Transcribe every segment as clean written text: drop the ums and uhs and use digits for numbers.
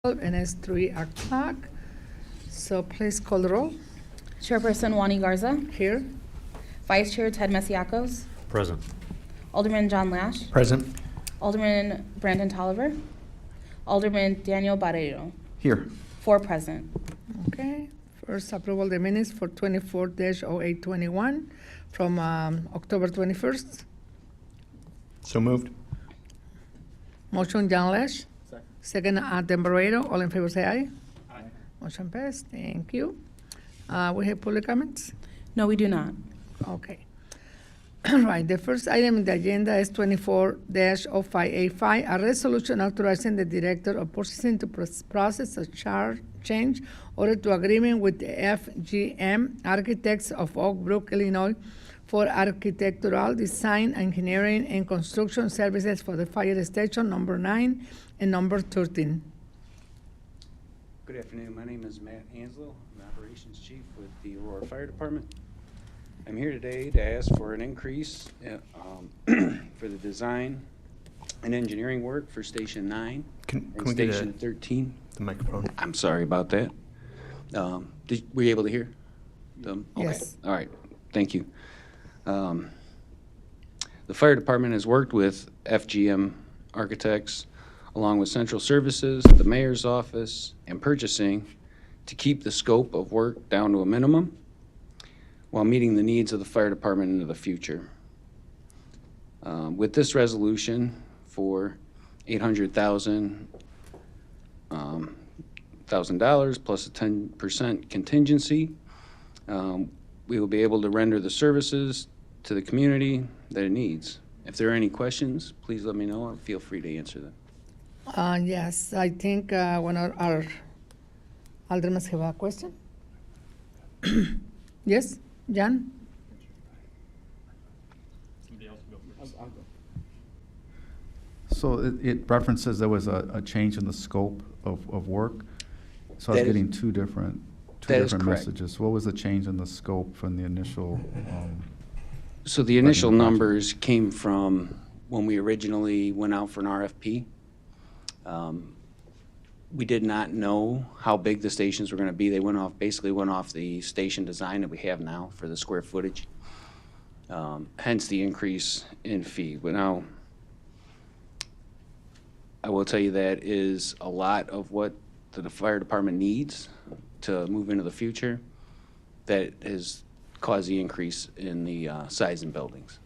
and it's 3 o'clock. So please call the roll. Chairperson Wani Garza. Here. Vice Chair Ted Masiacos. Present. Alderman John Lash. Present. Alderman Brandon Tolliver. Alderman Daniel Barreiro. Here. 4 present. Okay. First, approval the minutes for 24-0821 from October 21st. So moved. Motion, John Lash. Second, Dan Barreiro. All in favor, say aye. Aye. Motion passed. Thank you. We have public comments? No, we do not. Okay. Right, the first item in the agenda is 24-0585, a resolution authorizing the Director of Purchasing to process a charge change order to agreement with the FGM Architects of Oak Brook, Illinois, for architectural design, engineering, and construction services for the fire station number 9 and number 13. Good afternoon. My name is Matt Hanslow. I'm the Operations Chief with the Aurora Fire Department. I'm here today to ask for an increase for the design and engineering work for Station 9 Can and we get Station 13. the microphone? I'm sorry about that. Were you able to hear them? Yes. Okay. All right. Thank you. The fire department has worked with FGM Architects along with Central Services, the Mayor's Office, and Purchasing to keep the scope of work down to a minimum while meeting the needs of the fire department into the future. With this resolution for $800,000 plus a 10% contingency, we will be able to render the services to the community that it needs. If there are any questions, please let me know. I'll feel free to answer them. Yes, I think one of our aldermen have a question. Yes, John? So it references there was a change in the scope of work. So I was That is- getting two different That is correct. messages. What was the change in the scope from the initial? So the initial Project. numbers came from when we originally went out for an RFP. We did not know how big the stations were going to be. They basically went off the station design that we have now for the square footage. Hence the increase in fee. But now, I will tell you that is a lot of what the fire department needs to move into the future that has caused the increase in the size in buildings.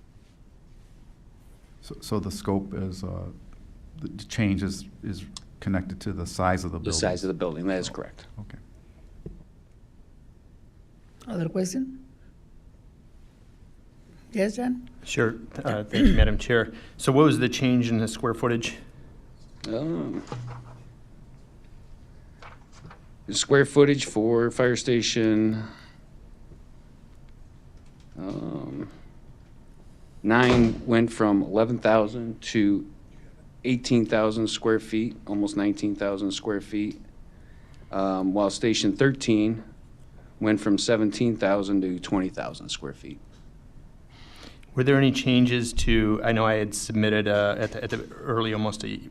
So the scope is, the change is connected to the size of the building? The size of the building, that is correct. Okay. Other question? Yes, John? Sure. Thank you, Madam Chair. So what was the change in the square footage? The square footage for fire station 9 went from 11,000 to 18,000 square feet, almost 19,000 square feet, while station 13 went from 17,000 to 20,000 square feet. Were there any changes to, I know I had submitted at the early,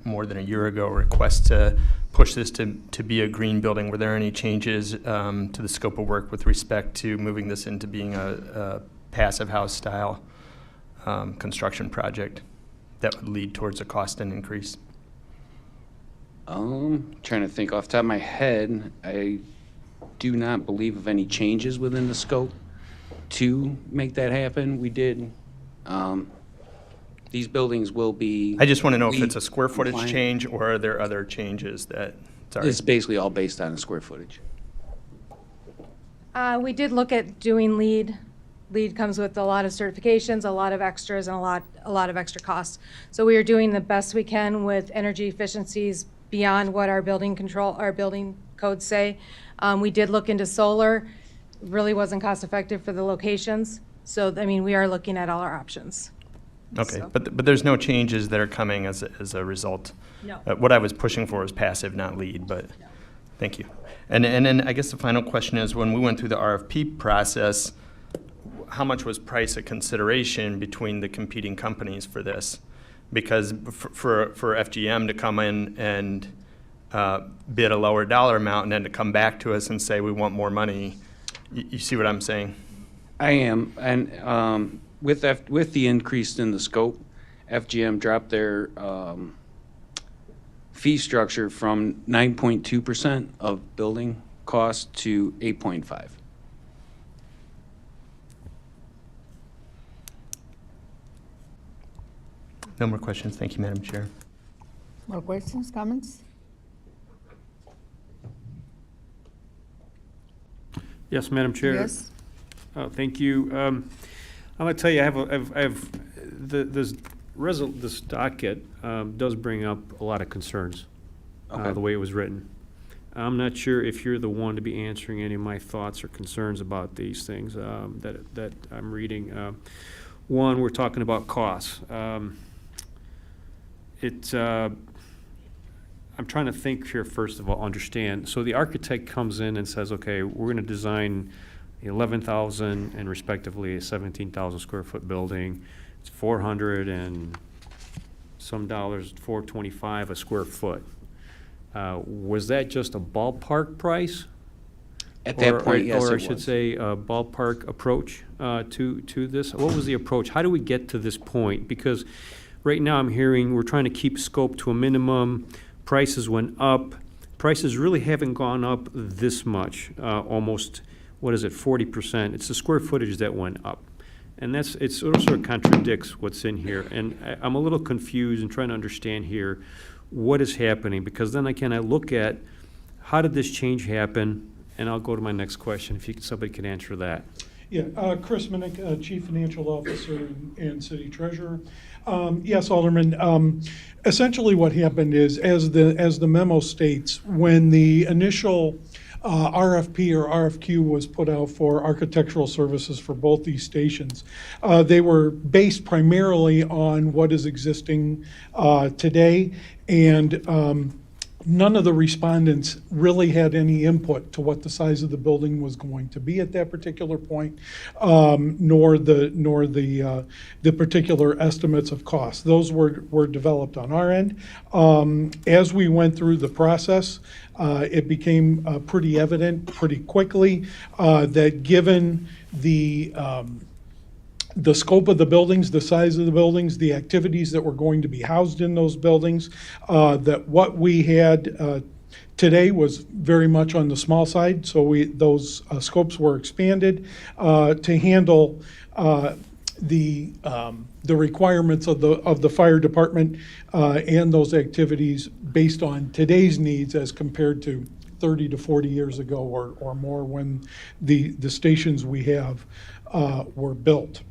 more than a year ago, a request to push this to be a green building. Were there any changes to the scope of work with respect to moving this into being a passive house style construction project that would lead towards a cost and increase? Trying to think off the top of my head, I do not believe of any changes within the scope to make that happen. We did, these buildings will be. I just want to know if it's a square footage compliant. change or are there other changes that, sorry. It's basically all based on the square footage. We did look at doing LEED. LEED comes with a lot of certifications, a lot of extras, and a lot of extra costs. So we are doing the best we can with energy efficiencies beyond what our building codes say. We did look into solar. Really wasn't cost effective for the locations. So, I mean, we are looking at all our options. Okay, So- but there's no changes that are coming as a result? No. What I was pushing for was passive, not lead, but, thank you. And then I guess the final question is, when we went through the RFP process, how much was price a consideration between the competing companies for this? Because for FGM to come in and bid a lower dollar amount and then to come back to us and say, we want more money. You see what I'm saying? I am, and with the increase in the scope, FGM dropped their fee structure from 9.2% of building cost to 8.5%. No more questions. Thank you, Madam Chair. More questions, comments? Yes, Madam Chair. Yes? Thank you. I'm going to tell you, I have this docket does bring up a lot of concerns, Okay. the way it was written. I'm not sure if you're the one to be answering any of my thoughts or concerns about these things that I'm reading. One, we're talking about costs. I'm trying to think here, first of all, understand. So the architect comes in and says, okay, we're going to design 11,000 and respectively a 17,000 square foot building. It's 400 and some dollars, 425 a square foot. Was that just a ballpark price? At that point, yes, Or I it should was. say a ballpark approach to this? What was the approach? How do we get to this point? Because right now I'm hearing we're trying to keep scope to a minimum. Prices went up. Prices really haven't gone up this much, almost, 40%. It's the square footage that went up. And it sort of contradicts what's in here. And I'm a little confused and trying to understand here what is happening, because then I look at how did this change happen, and I'll go to my next question, if somebody could answer that. Yeah, Chris Minnick, Chief Financial Officer and City Treasurer. Yes, Alderman. Essentially what happened is, as the memo states, when the initial RFP or RFQ was put out for architectural services for both these stations, they were based primarily on what is existing today, and none of the respondents really had any input to what the size of the building was going to be at that particular point, nor the particular estimates of cost. Those were developed on our end. As we went through the process, it became pretty evident pretty quickly that given the scope of the buildings, the size of the buildings, the activities that were going to be housed in those buildings, that what we had today was very much on the small side. So those scopes were expanded to handle the requirements of the fire department and those activities based on today's needs as compared to 30 to 40 years ago or more, when the stations we have were built.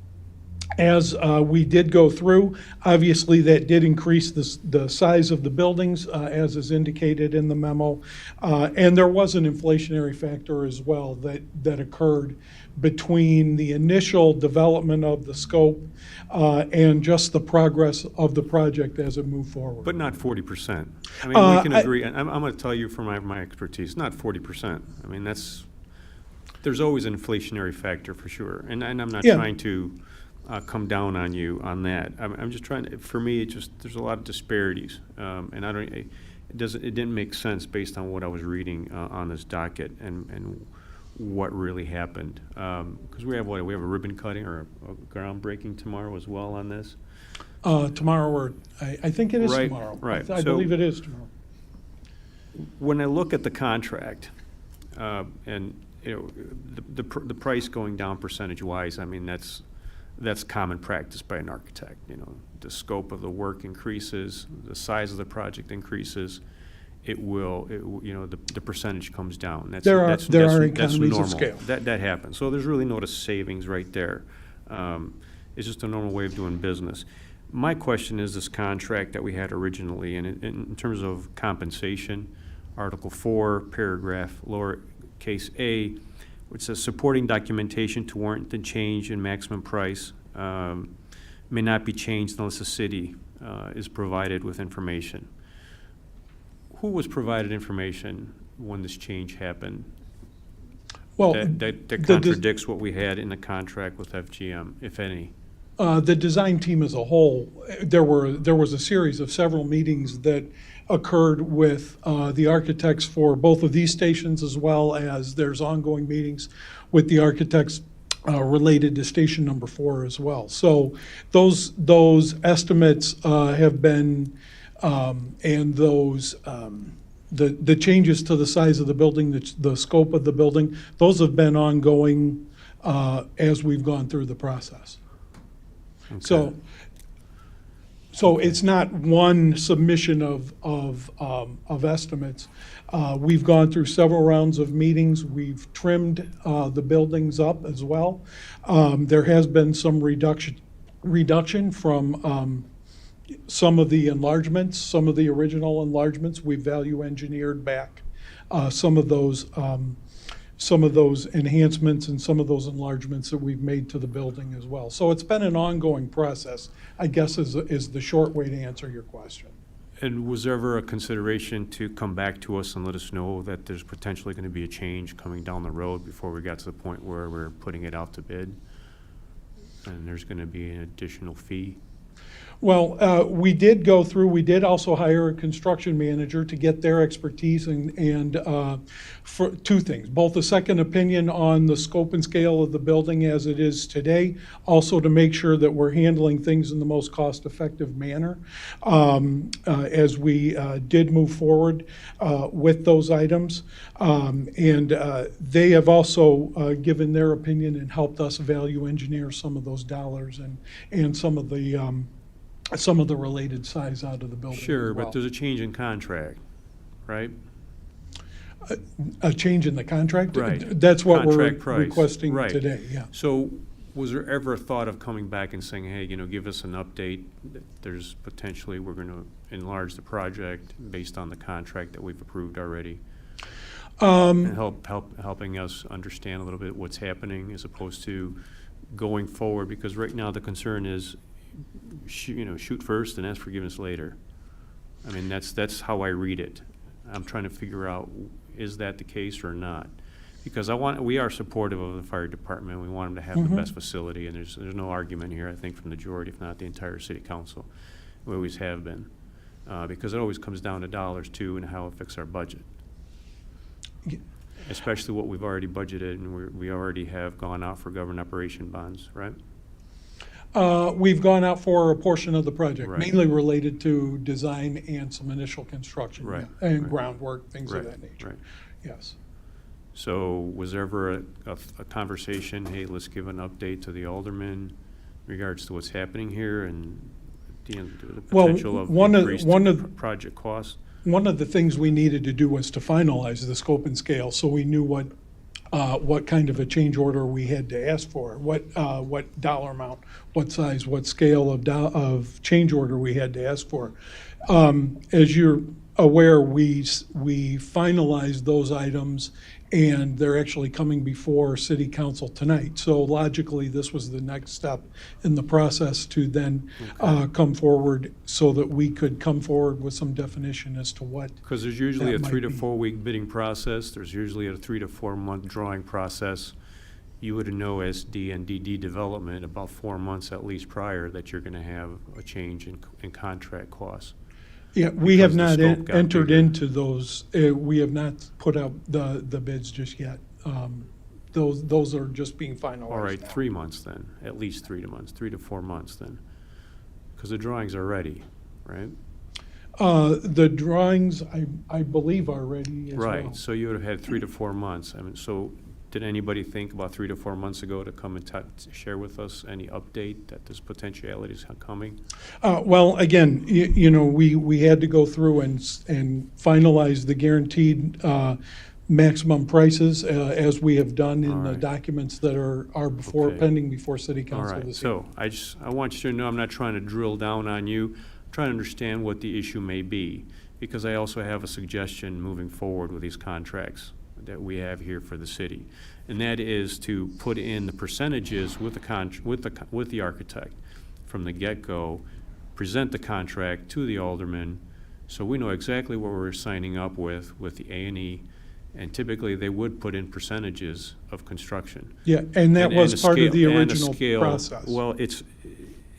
As we did go through, obviously that did increase the size of the buildings, as is indicated in the memo. And there was an inflationary factor as well that occurred between the initial development of the scope and just the progress of the project as it moved forward. But not 40%. I mean, we can agree, I'm going to tell you from my expertise, not 40%. I mean, there's always an inflationary factor for sure. And I'm not Yeah. trying to come down on you on that. I'm just trying to, for me, there's a lot of disparities. And it didn't make sense based on what I was reading on this docket and what really happened. Because we have a ribbon cutting or a groundbreaking tomorrow as well on this. Tomorrow, I think it is Right, tomorrow. right. I So- believe it is tomorrow. When I look at the contract, and the price going down percentage-wise, I mean, that's common practice by an architect. The scope of the work increases, the size of the project increases, the percentage comes down. There are That's economies of normal. scale. That happens. So there's really no savings right there. It's just a normal way of doing business. My question is this contract that we had originally, and in terms of compensation, Article 4, paragraph lowercase a, which says supporting documentation to warrant the change in maximum price may not be changed unless the city is provided with information. Who was provided information when this change happened? Well, That contradicts what we had in the contract with FGM, if any. The design team as a whole, there was a series of several meetings that occurred with the architects for both of these stations, as well as there's ongoing meetings with the architects related to station number 4 as well. So those estimates have been, and those, the changes to the size of the building, the scope of the building, those have been ongoing as we've gone through the process. So it's not one submission of estimates. We've gone through several rounds of meetings. We've trimmed the buildings up as well. There has been some reduction from some of the enlargements, some of the original enlargements. We value engineered back some of those enhancements and some of those enlargements that we've made to the building as well. So it's been an ongoing process, I guess, is the short way to answer your question. And was there ever a consideration to come back to us and let us know that there's potentially going to be a change coming down the road before we got to the point where we're putting it out to bid? And there's going to be an additional fee? Well, we did go through, we did also hire a construction manager to get their expertise and for 2 things, both a second opinion on the scope and scale of the building as it is today, also to make sure that we're handling things in the most cost-effective manner as we did move forward with those items. And they have also given their opinion and helped us value engineer some of those dollars and some of the related size out of the building as Sure, well. but there's a change in contract, right? A change in the contract? Right. That's what we're Contract price. requesting Right. today, yeah. So was there ever a thought of coming back and saying, hey, give us an update, that there's potentially, we're going to enlarge the project based on the contract that we've approved already? And helping us understand a little bit what's happening as opposed to going forward, because right now the concern is, shoot first and ask forgiveness later. I mean, that's how I read it. I'm trying to figure out, is that the case or not? Because we are supportive of the fire department. We want them to have the best facility, and there's no argument here, I think, from the majority, if not the entire city council. We always have been. Because it always comes down to dollars too, and how it affects our budget. Especially what we've already budgeted, and we already have gone out for government operation bonds, right? We've gone out for a portion of the project, Right. mainly related to design and some initial construction. Right, yeah, and right. groundwork, things of Right, that nature. right. Yes. So was there ever a conversation, hey, let's give an update to the aldermen in regards to what's happening here and the Well, potential of one of- increased one of- project costs? One of the things we needed to do was to finalize the scope and scale, so we knew what kind of a change order we had to ask for, what dollar amount, what size, what scale of change order we had to ask for. As you're aware, we finalized those items, and they're actually coming before city council tonight. So logically, this was the next step in the process to then come forward so that we could come forward with some definition as to what. Because there's usually a That might 3 to be. 4 week bidding process. There's usually a 3 to 4 month drawing process. You would know as D&DD development about 4 months at least prior that you're going to have a change in contract costs. Yeah, we have Because the not scope got entered bigger. into those, we have not put out the bids just yet. Those are just being finalized All right, now. 3 months then, at least 3 months, 3 to 4 months then. Because the drawings are ready, right? The drawings, I believe are ready as well. Right, so you would have had 3 to 4 months. I mean, so did anybody think about 3 to 4 months ago to come and share with us any update that this potentiality is coming? Well, again, we had to go through and finalize the guaranteed maximum prices as we have done in All the right. documents that are Okay. pending before city All council right, this so evening. I want you to know, I'm not trying to drill down on you, I'm trying to understand what the issue may be, because I also have a suggestion moving forward with these contracts that we have here for the city. And that is to put in the percentages with the architect from the get-go, present the contract to the alderman, so we know exactly what we're signing up with the A&E, and typically they would put in percentages of construction. Yeah, and that was a part of the scale- and a original scale- process. Well,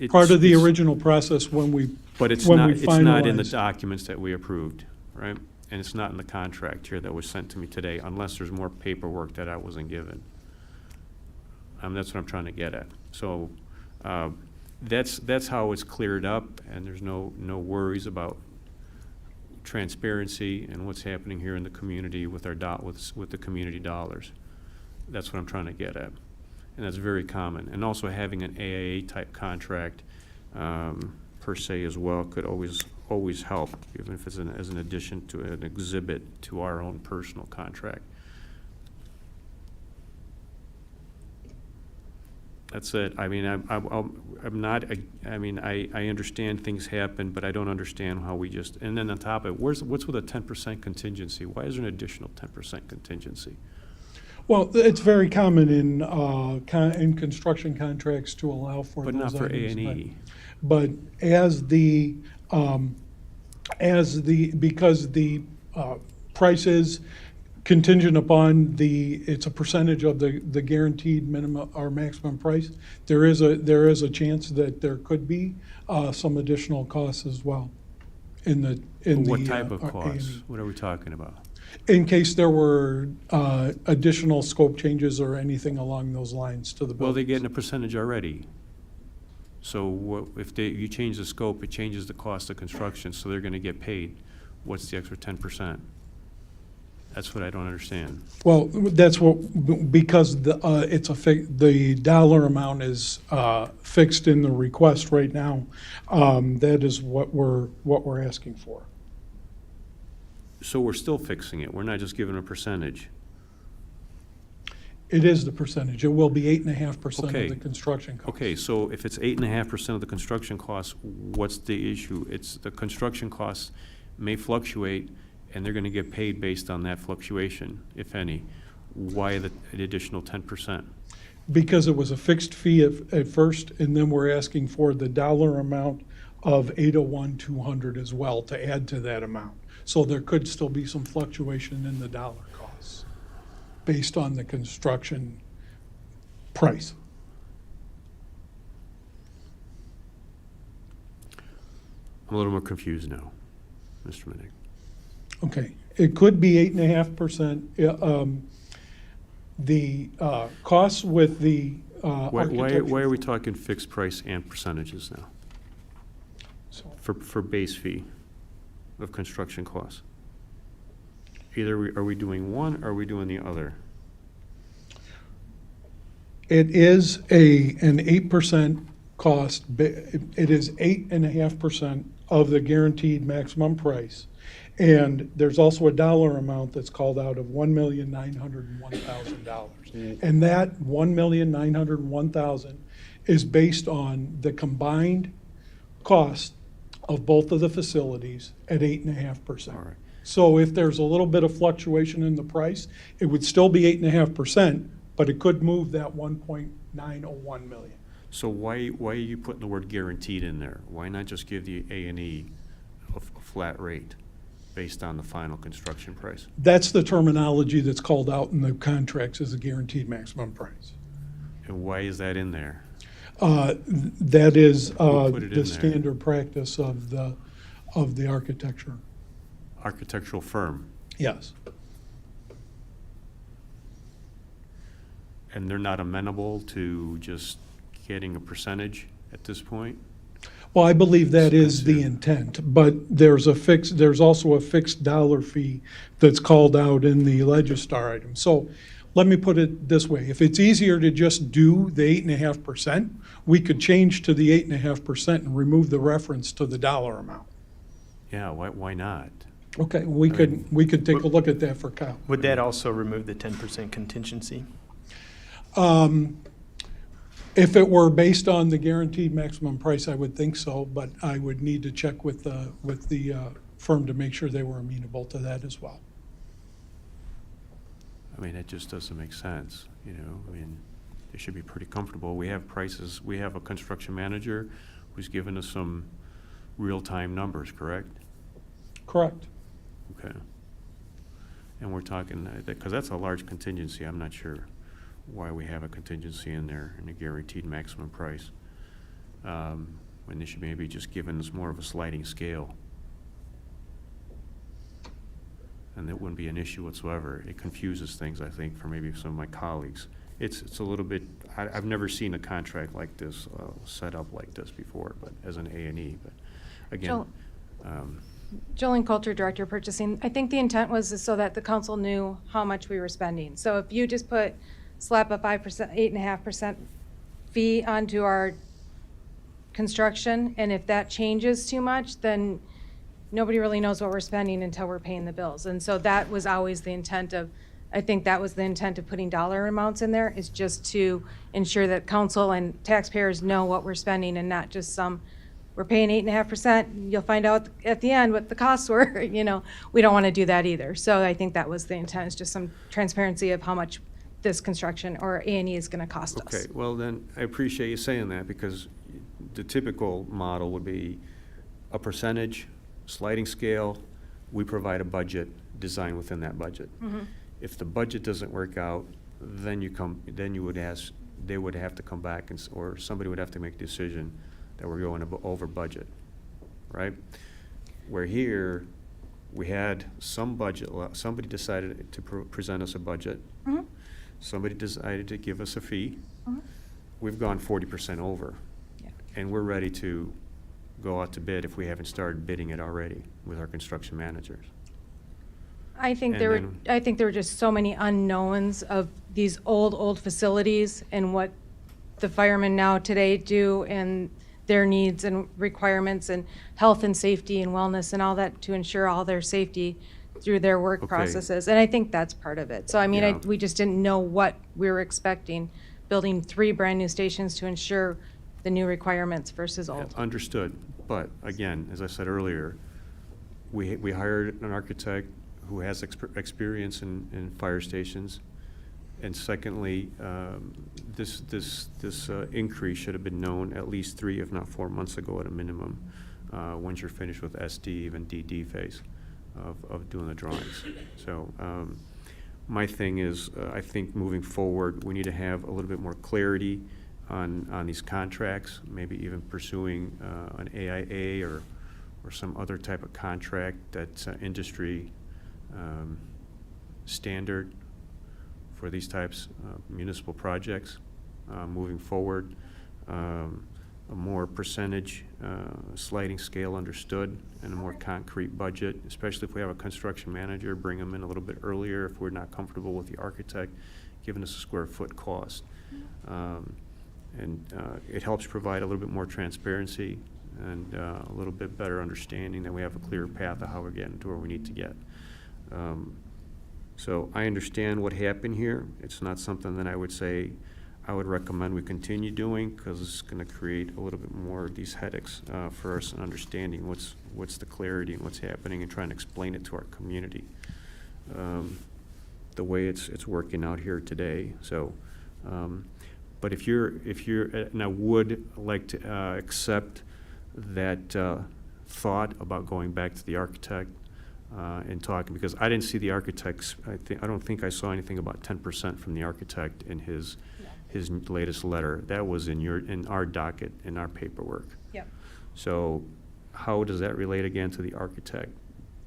Part of the it's- original process when we, But it's when not, we it's not in the finalized. documents that we approved, right? And it's not in the contract here that was sent to me today, unless there's more paperwork that I wasn't given. That's what I'm trying to get at. So, that's how it's cleared up, and there's no worries about transparency and what's happening here in the community with our with the community dollars. That's what I'm trying to get at. And that's very common. And also having an AAA-type contract, per se as well, could always help, even if it's as an addition to an exhibit to our own personal contract. That's it. I mean, I'm not, I mean, I understand things happen, but I don't understand how we just, and then on top of it, what's with a 10% contingency? Why is there an additional 10% contingency? Well, it's very common in construction contracts to allow for But those not for items, A&E. But because the price is contingent upon it's a percentage of the guaranteed minimum or maximum price, there is a chance that there could be some additional costs as well in the. What type of costs? A&E. What are we talking about? In case there were additional scope changes or anything along those lines to the building. Well, they're getting a percentage already. So if you change the scope, it changes the cost of construction, so they're gonna get paid. What's the extra 10%? That's what I don't understand. Well, that's because the dollar amount is fixed in the request right now. That is what we're asking for. So we're still fixing it. We're not just giving a percentage. It is the percentage. It will be 8.5% Okay. of the construction cost. Okay, so if it's 8.5% of the construction costs, what's the issue? It's the construction costs may fluctuate, and they're gonna get paid based on that fluctuation, if any. Why the additional 10%? Because it was a fixed fee at first, and then we're asking for the dollar amount of 801,200 as well to add to that amount. So there could still be some fluctuation in the dollar costs based on the construction price. I'm a little more confused now, Mr. Minnick. Okay, it could be 8.5%. The costs with the Why architecture. are we talking fixed price and percentages now So, for base fee of construction costs? Either are we doing one or are we doing the other? it is an 8% cost. It is 8.5% of the guaranteed maximum price. And there's also a dollar amount that's called out of $1,901,000. And that $1,901,000 is based on the combined cost of both of the facilities at 8.5%. All right. So if there's a little bit of fluctuation in the price, it would still be 8.5%, but it could move that 1.901 million. So why are you putting the word guaranteed in there? Why not just give the A&E a flat rate based on the final construction price? That's the terminology that's called out in the contracts as a guaranteed maximum price. And why is that in there? That is put it in the there? standard practice of the architecture. Architectural firm, Yes. and they're not amenable to just getting a percentage at this point? Well, I believe that is the Sincere. intent, but there's also a fixed dollar fee that's called out in the Legistar item. So let me put it this way. If it's easier to just do the 8.5%, we could change to the 8.5% and remove the reference to the dollar amount. Yeah, why not? Okay, we could take a look at that for Kyle. Would that also remove the 10% contingency? If it were based on the guaranteed maximum price, I would think so, but I would need to check with the firm to make sure they were amenable to that as well. I mean, it just doesn't make sense, you know? I mean, they should be pretty comfortable. We have prices, we have a construction manager who's given us some real-time numbers, correct? Correct. Okay. And we're talking, because that's a large contingency, I'm not sure why we have a contingency in there and a guaranteed maximum price. And they should maybe just given us more of a sliding scale. And that wouldn't be an issue whatsoever. It confuses things, I think, for maybe some of my colleagues. It's a little bit, I've never seen a contract like this, set up like this before, but as an A&E, but again, Jolene Coulter, Director of Purchasing. I think the intent was so that the council knew how much we were spending. So if you just slap a 5%, 8.5% fee onto our construction, and if that changes too much, then nobody really knows what we're spending until we're paying the bills. And so that was always the intent of, I think that was the intent of putting dollar amounts in there, is just to ensure that council and taxpayers know what we're spending and not just we're paying 8.5%, you'll find out at the end what the costs were, we don't want to do that either. So I think that was the intent, is just some transparency of how much this construction or A&E is going to cost us. okay, well then, I appreciate you saying that, because the typical model would be a percentage, sliding scale, we provide a budget, design within that budget. If the budget doesn't work out, then you would ask, they would have to come back or somebody would have to make a decision that we're going over budget, right? Where here, we had some budget, somebody decided to present us a budget. Somebody decided to give us a fee. We've gone 40% over. Yeah. And we're ready to go out to bid if we haven't started bidding it already with our construction managers. I think And there were just so many unknowns of these old facilities and what the firemen now today do and their needs and requirements and health and safety and wellness and all that to ensure all their safety through their work Okay. processes. And I think that's part of it. So, I mean, Yeah. we just didn't know what we were expecting, building 3 brand-new stations to ensure the new requirements versus old. Understood, but again, as I said earlier, we hired an architect who has experience in fire stations. And secondly, this increase should have been known at least 3, if not 4 months ago at a minimum, once you're finished with SD, even DD phase of doing the drawings. So my thing is, I think moving forward, we need to have a little bit more clarity on these contracts, maybe even pursuing an AIA or some other type of contract that's industry standard for these types of municipal projects moving forward. A more percentage sliding scale understood and a more concrete budget, especially if we have a construction manager, bring them in a little bit earlier if we're not comfortable with the architect giving us a square foot cost. And it helps provide a little bit more transparency and a little bit better understanding that we have a clear path of how we're getting to where we need to get. So I understand what happened here. It's not something that I would say I would recommend we continue doing, because it's going to create a little bit more of these headaches for us in understanding what's the clarity and what's happening and trying to explain it to our community the way it's working out here today. So, but if you're, and I would like to accept that thought about going back to the architect and talking, because I didn't see the architects. I don't think I saw anything about 10% from the architect in his latest letter. That was in our docket, in our paperwork. Yep. So how does that relate again to the architect,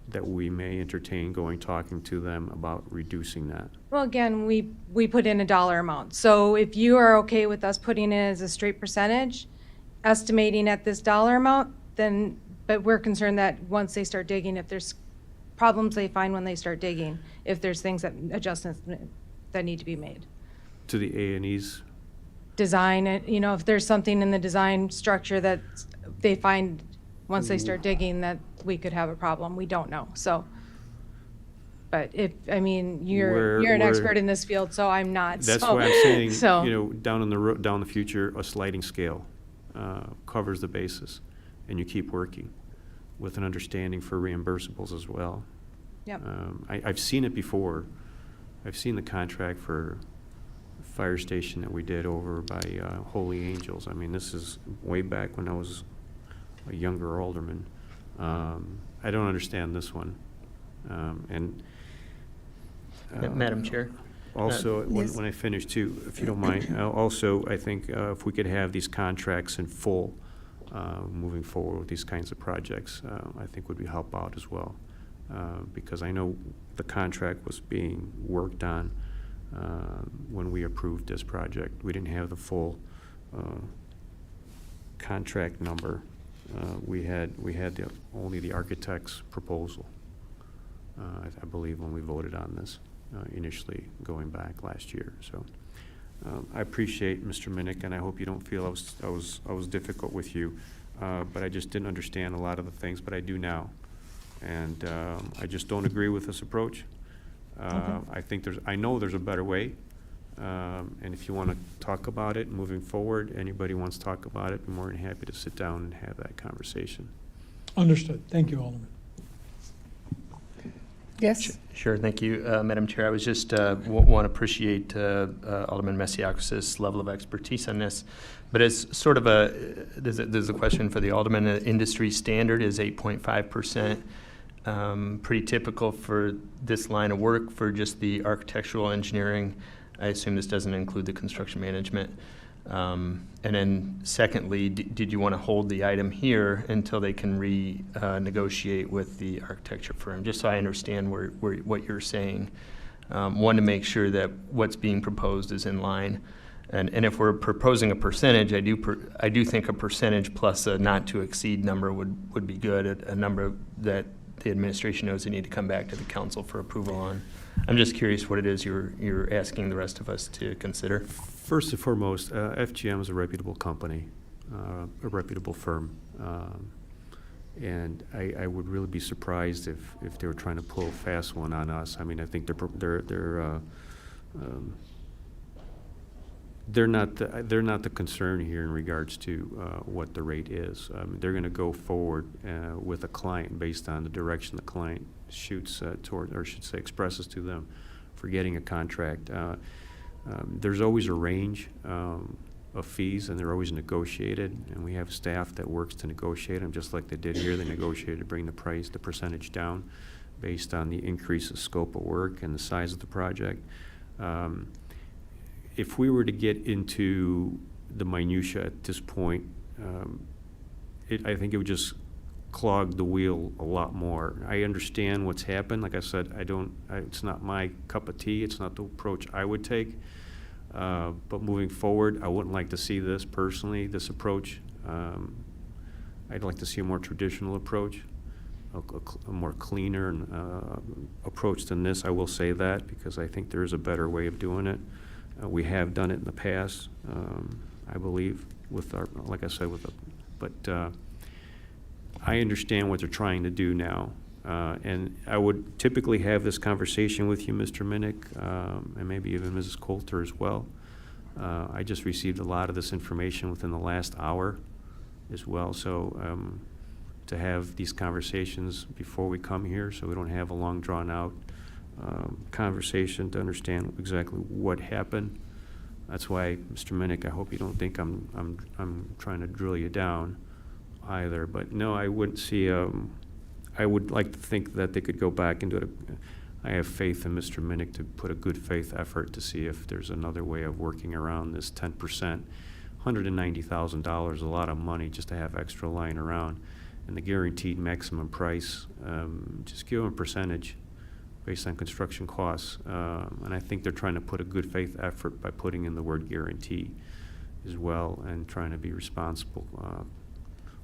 that we may entertain talking to them about reducing that? Well, again, we put in a dollar amount. So if you are okay with us putting it as a straight percentage, estimating at this dollar amount, then, but we're concerned that once they start digging, if there's problems they find when they start digging, if there's adjustments that need to be made. To the A&Es? Design it, if there's something in the design structure that they find once they start digging that we could have a problem, we don't know, so. But you're an expert in this field, so I'm not, That's so. why I'm saying, So, down the future, a sliding scale covers the basis, and you keep working with an understanding for reimbursables as well. Yep. I've seen it before. I've seen the contract for fire station that we did over by Holy Angels. I mean, this is way back when I was a younger alderman. I don't understand this one. Madam Chair? Also, Yes. when I finish too, if you don't mind, also, I think if we could have these contracts in full moving forward with these kinds of projects, I think would be help out as well. Because I know the contract was being worked on when we approved this project. We didn't have the full contract number. We had only the architect's proposal, I believe, when we voted on this initially going back last year. So I appreciate Mr. Minnick, and I hope you don't feel I was difficult with you, but I just didn't understand a lot of the things, but I do now. And I just don't agree with this approach. I know there's a better way. And if you want to talk about it moving forward, anybody wants to talk about it, I'm more than happy to sit down and have that conversation. Understood. Thank you, Alderman. Yes? Sure, thank you, Madam Chair. I was just want to appreciate Alderman Masiakis' level of expertise on this. But as sort of there's a question for the Alderman. The industry standard is 8.5%. Pretty typical for this line of work for just the architectural engineering. I assume this doesn't include the construction management. And then secondly, did you want to hold the item here until they can renegotiate with the architecture firm? Just so I understand what you're saying. One, to make sure that what's being proposed is in line. And if we're proposing a percentage, I do think a percentage plus a not to exceed number would be good, a number that the administration knows they need to come back to the council for approval on. I'm just curious what it is you're asking the rest of us to consider. First and foremost, FGM is a reputable company, a reputable firm. And I would really be surprised if they were trying to pull a fast one on us. I mean, I think they're not the concern here in regards to what the rate is. They're going to go forward with a client based on the direction the client shoots toward, or should say expresses to them for getting a contract. There's always a range of fees, and they're always negotiated, and we have staff that works to negotiate them, just like they did here. They negotiated to bring the percentage down based on the increase of scope of work and the size of the project. If we were to get into the minutia at this point, I think it would just clog the wheel a lot more. I understand what's happened. Like I said, it's not my cup of tea. It's not the approach I would take. But moving forward, I wouldn't like to see this personally, this approach. I'd like to see a more traditional approach, a more cleaner approach than this. I will say that because I think there is a better way of doing it. We have done it in the past, I believe, like I said, but I understand what they're trying to do now. And I would typically have this conversation with you, Mr. Minnick, and maybe even Mrs. Coulter as well. I just received a lot of this information within the last hour as well. So to have these conversations before we come here, so we don't have a long drawn out conversation to understand exactly what happened. That's why, Mr. Minnick, I hope you don't think I'm trying to drill you down either. But no, I wouldn't see. I would like to think that they could go back and do it. I have faith in Mr. Minnick to put a good faith effort to see if there's another way of working around this 10%. $190,000 is a lot of money just to have extra lying around. And the guaranteed maximum price, just give them a percentage based on construction costs. And I think they're trying to put a good faith effort by putting in the word guarantee as well and trying to be responsible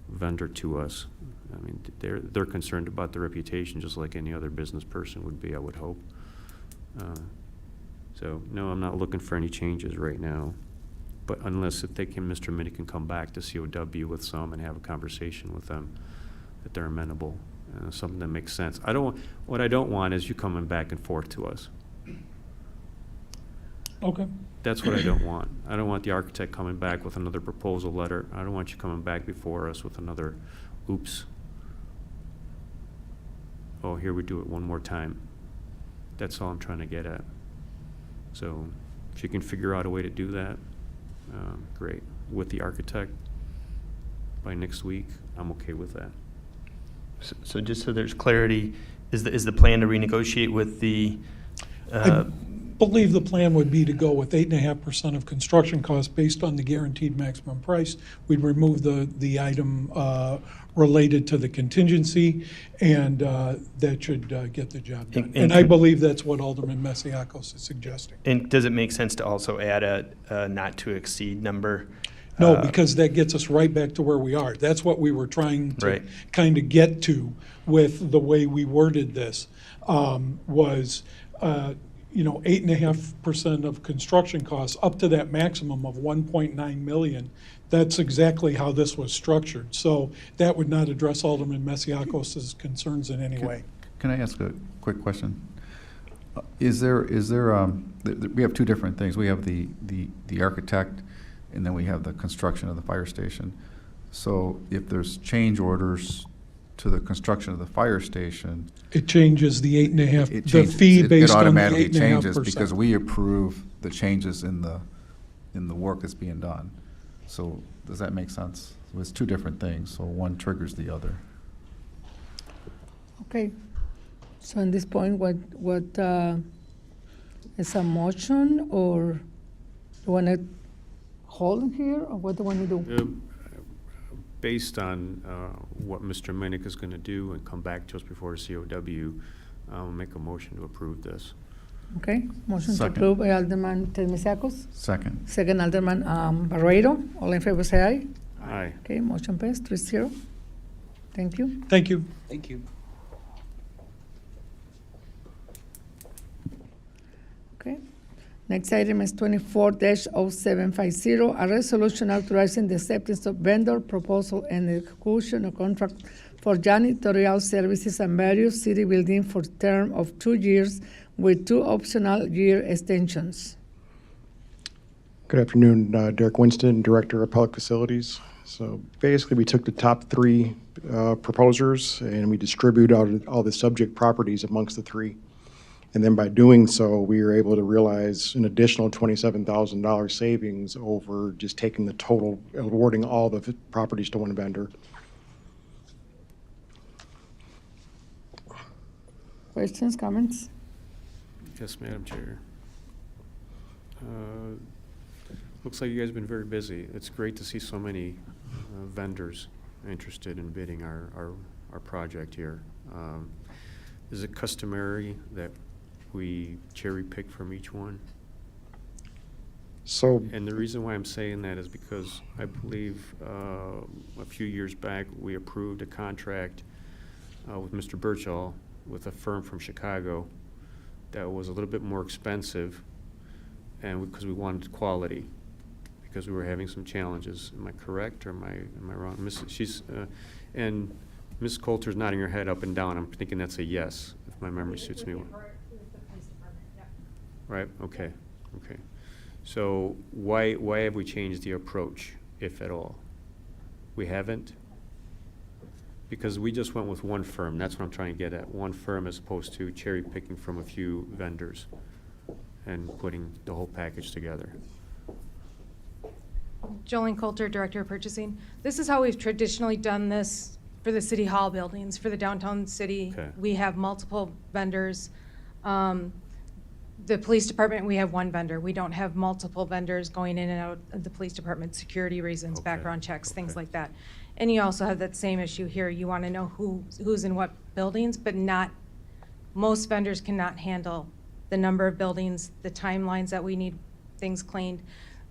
vendor to us. I mean, they're concerned about their reputation just like any other business person would be, I would hope. So no, I'm not looking for any changes right now. But unless if Mr. Minnick can come back to COW with some and have a conversation with them, that they're amenable, something that makes sense. What I don't want is you coming back and forth to us. Okay. That's what I don't want. I don't want the architect coming back with another proposal letter. I don't want you coming back before us with another, oops. Oh, here we do it one more time. That's all I'm trying to get at. So if you can figure out a way to do that, great. With the architect by next week, I'm okay with that. So just so there's clarity, is the plan to renegotiate with the believe the plan would be to go with 8.5% of construction costs based on the guaranteed maximum price. We'd remove the item related to the contingency, and that should get the job done. And I believe that's what Alderman Masiacos is suggesting. And does it make sense to also add a not to exceed number? No, because that gets us right back to where we are. That's what we were trying to Right. kind of get to with the way we worded this, was 8.5% of construction costs up to that maximum of 1.9 million. That's exactly how this was structured. So that would not address Alderman Masiacos's concerns in any way. Can I ask a quick question? Is there, we have two different things. We have the architect, and then we have the construction of the fire station. So if there's change orders to the construction of the fire station, It changes the 8.5, it the changes, fee it based on the automatically changes 8.5%. because we approve the changes in the work that's being done. So does that make sense? So it's two different things, so one triggers the other. Okay. So at this point, what is a motion, or you want to hold here, or what do you want to do? Based on what Mr. Minnick is going to do and come back to us before the COW, I'll make a motion to approve this. Okay, motion to Second. approve by Alderman Telmesiacos, Second. second Alderman Barreiro. All in favor, say aye. Aye. Okay, motion passed, 3-0. Thank you. Thank you. Thank you. Okay. Next item is 24-0750, a resolution authorizing the acceptance of vendor proposal and execution of contract for janitorial services and various city buildings for term of 2 years with 2 optional year extensions. Good afternoon, Derek Winston, Director of Public Facilities. So basically, we took the top 3 proposers and we distributed all the subject properties amongst the 3. And then by doing so, we were able to realize an additional $27,000 savings over just taking the total, awarding all the properties to one vendor. Questions, comments? Yes, Madam Chair. Looks like you guys have been very busy. It's great to see so many vendors interested in bidding our project here. Is it customary that we cherry pick from each one? So And the reason why I'm saying that is because I believe a few years back, we approved a contract with Mr. Birchall with a firm from Chicago that was a little bit more expensive, and because we wanted quality, because we were having some challenges. Am I correct, or am I wrong? And Ms. Coulter's nodding her head up and down. I'm thinking that's a yes, if my memory suits me. Right, okay. So why have we changed the approach, if at all? We haven't? Because we just went with one firm, that's what I'm trying to get at, one firm as opposed to cherry picking from a few vendors and putting the whole package together. Jolene Coulter, Director of Purchasing. This is how we've traditionally done this for the city hall buildings, for the downtown city. Okay. We have multiple vendors. The police department, we have one vendor. We don't have multiple vendors going in and out of the police department, security reasons, Okay. background checks, things Okay. like that. And you also have that same issue here. You want to know who's in what buildings, but most vendors cannot handle the number of buildings, the timelines that we need things cleaned.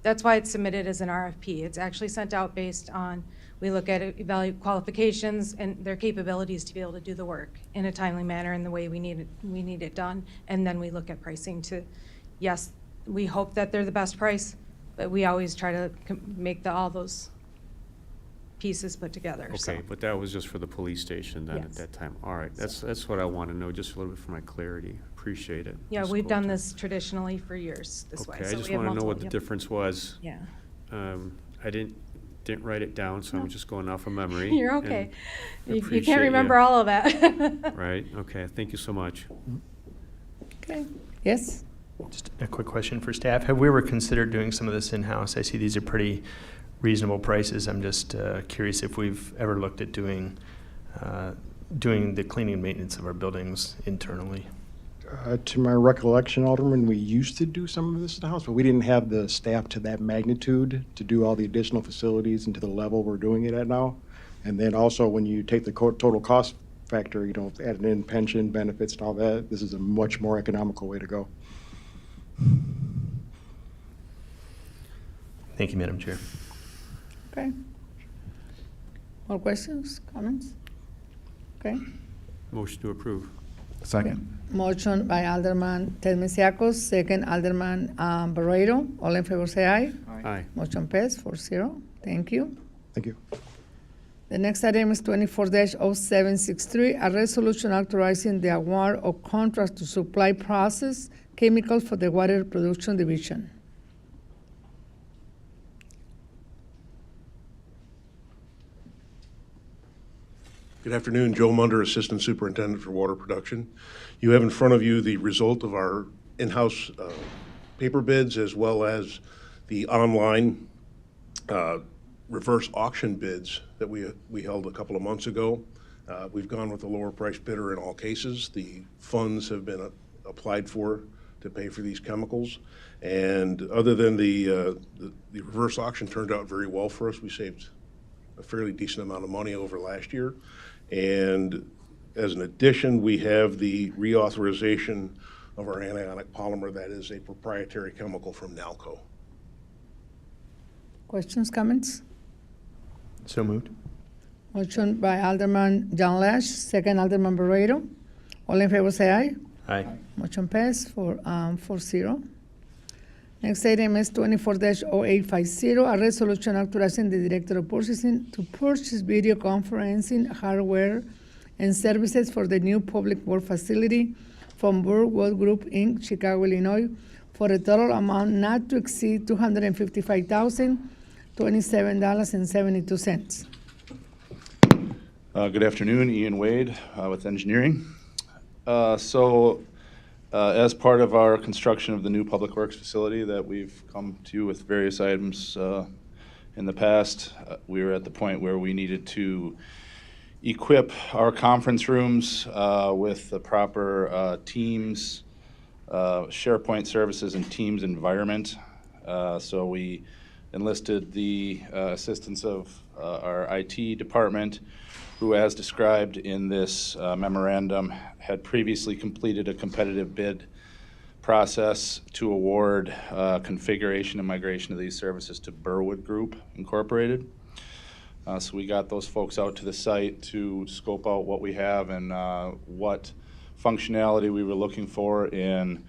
That's why it's submitted as an RFP. It's actually sent out based on, we look at evaluate qualifications and their capabilities to be able to do the work in a timely manner in the way we need it done. And then we look at pricing to, yes, we hope that they're the best price, but we always try to make all those pieces put together. so. Okay, but that was just for the police station then at Yes. that time. All right, that's what I want to know, just a little bit for my clarity. Appreciate it. Yeah, Ms. we've done Coulter. this traditionally for years this way. Okay, I so just we have want to know what multiple- the difference was. Yeah. I didn't write it down, so I'm No. just going off of memory. You're and okay. You appreciate can't remember all of that. Right, okay, thank you so much. Okay, yes? Just a quick question for staff. Have we ever considered doing some of this in-house? I see these are pretty reasonable prices. I'm just curious if we've ever looked at doing the cleaning and maintenance of our buildings internally. To my recollection, Alderman, we used to do some of this in the house, but we didn't have the staff to that magnitude to do all the additional facilities and to the level we're doing it at now. And then also, when you take the total cost factor, you know, add in pension, benefits, and all that, this is a much more economical way to go. Thank you, Madam Chair. Okay. More questions, comments? Okay. Motion to approve. Second. Motion by Alderman Ted Misiacos, second Alderman Barreiro. All in favor say aye. Aye. Motion passed 4-0. Thank you. Thank you. The next item is 24-0763, a resolution authorizing the award of contracts to supply process chemicals for the water production division. Good afternoon, Joe Munder, Assistant Superintendent for Water Production. You have in front of you the result of our in-house paper bids as well as the online reverse auction bids that we held a couple of months ago. We've gone with the lower price bidder in all cases. The funds have been applied for to pay for these chemicals. And other than the reverse auction turned out very well for us. We saved a fairly decent amount of money over last year. And as an addition, we have the reauthorization of our anionic polymer that is a proprietary chemical from Nalco. Questions, comments? So moved. Motion by Alderman John Lash, second Alderman Barreiro. All in favor say aye. Aye. Motion passed 4-0. Next item is 24-0850, a resolution authorizing the Director of Purchasing to purchase video conferencing hardware and services for the new public work facility from Burwood Group, Inc., Chicago, Illinois, for a total amount not to exceed $255,027.72. Good afternoon, Ian Wade with engineering. As part of our construction of the new Public Works facility that we've come to you with various items in the past, we were at the point where we needed to equip our conference rooms with the proper Teams, SharePoint services, and Teams environment. So we enlisted the assistance of our IT department, who, as described in this memorandum, had previously completed a competitive bid process to award configuration and migration of these services to Burwood Group Incorporated. So we got those folks out to the site to scope out what we have and what functionality we were looking for in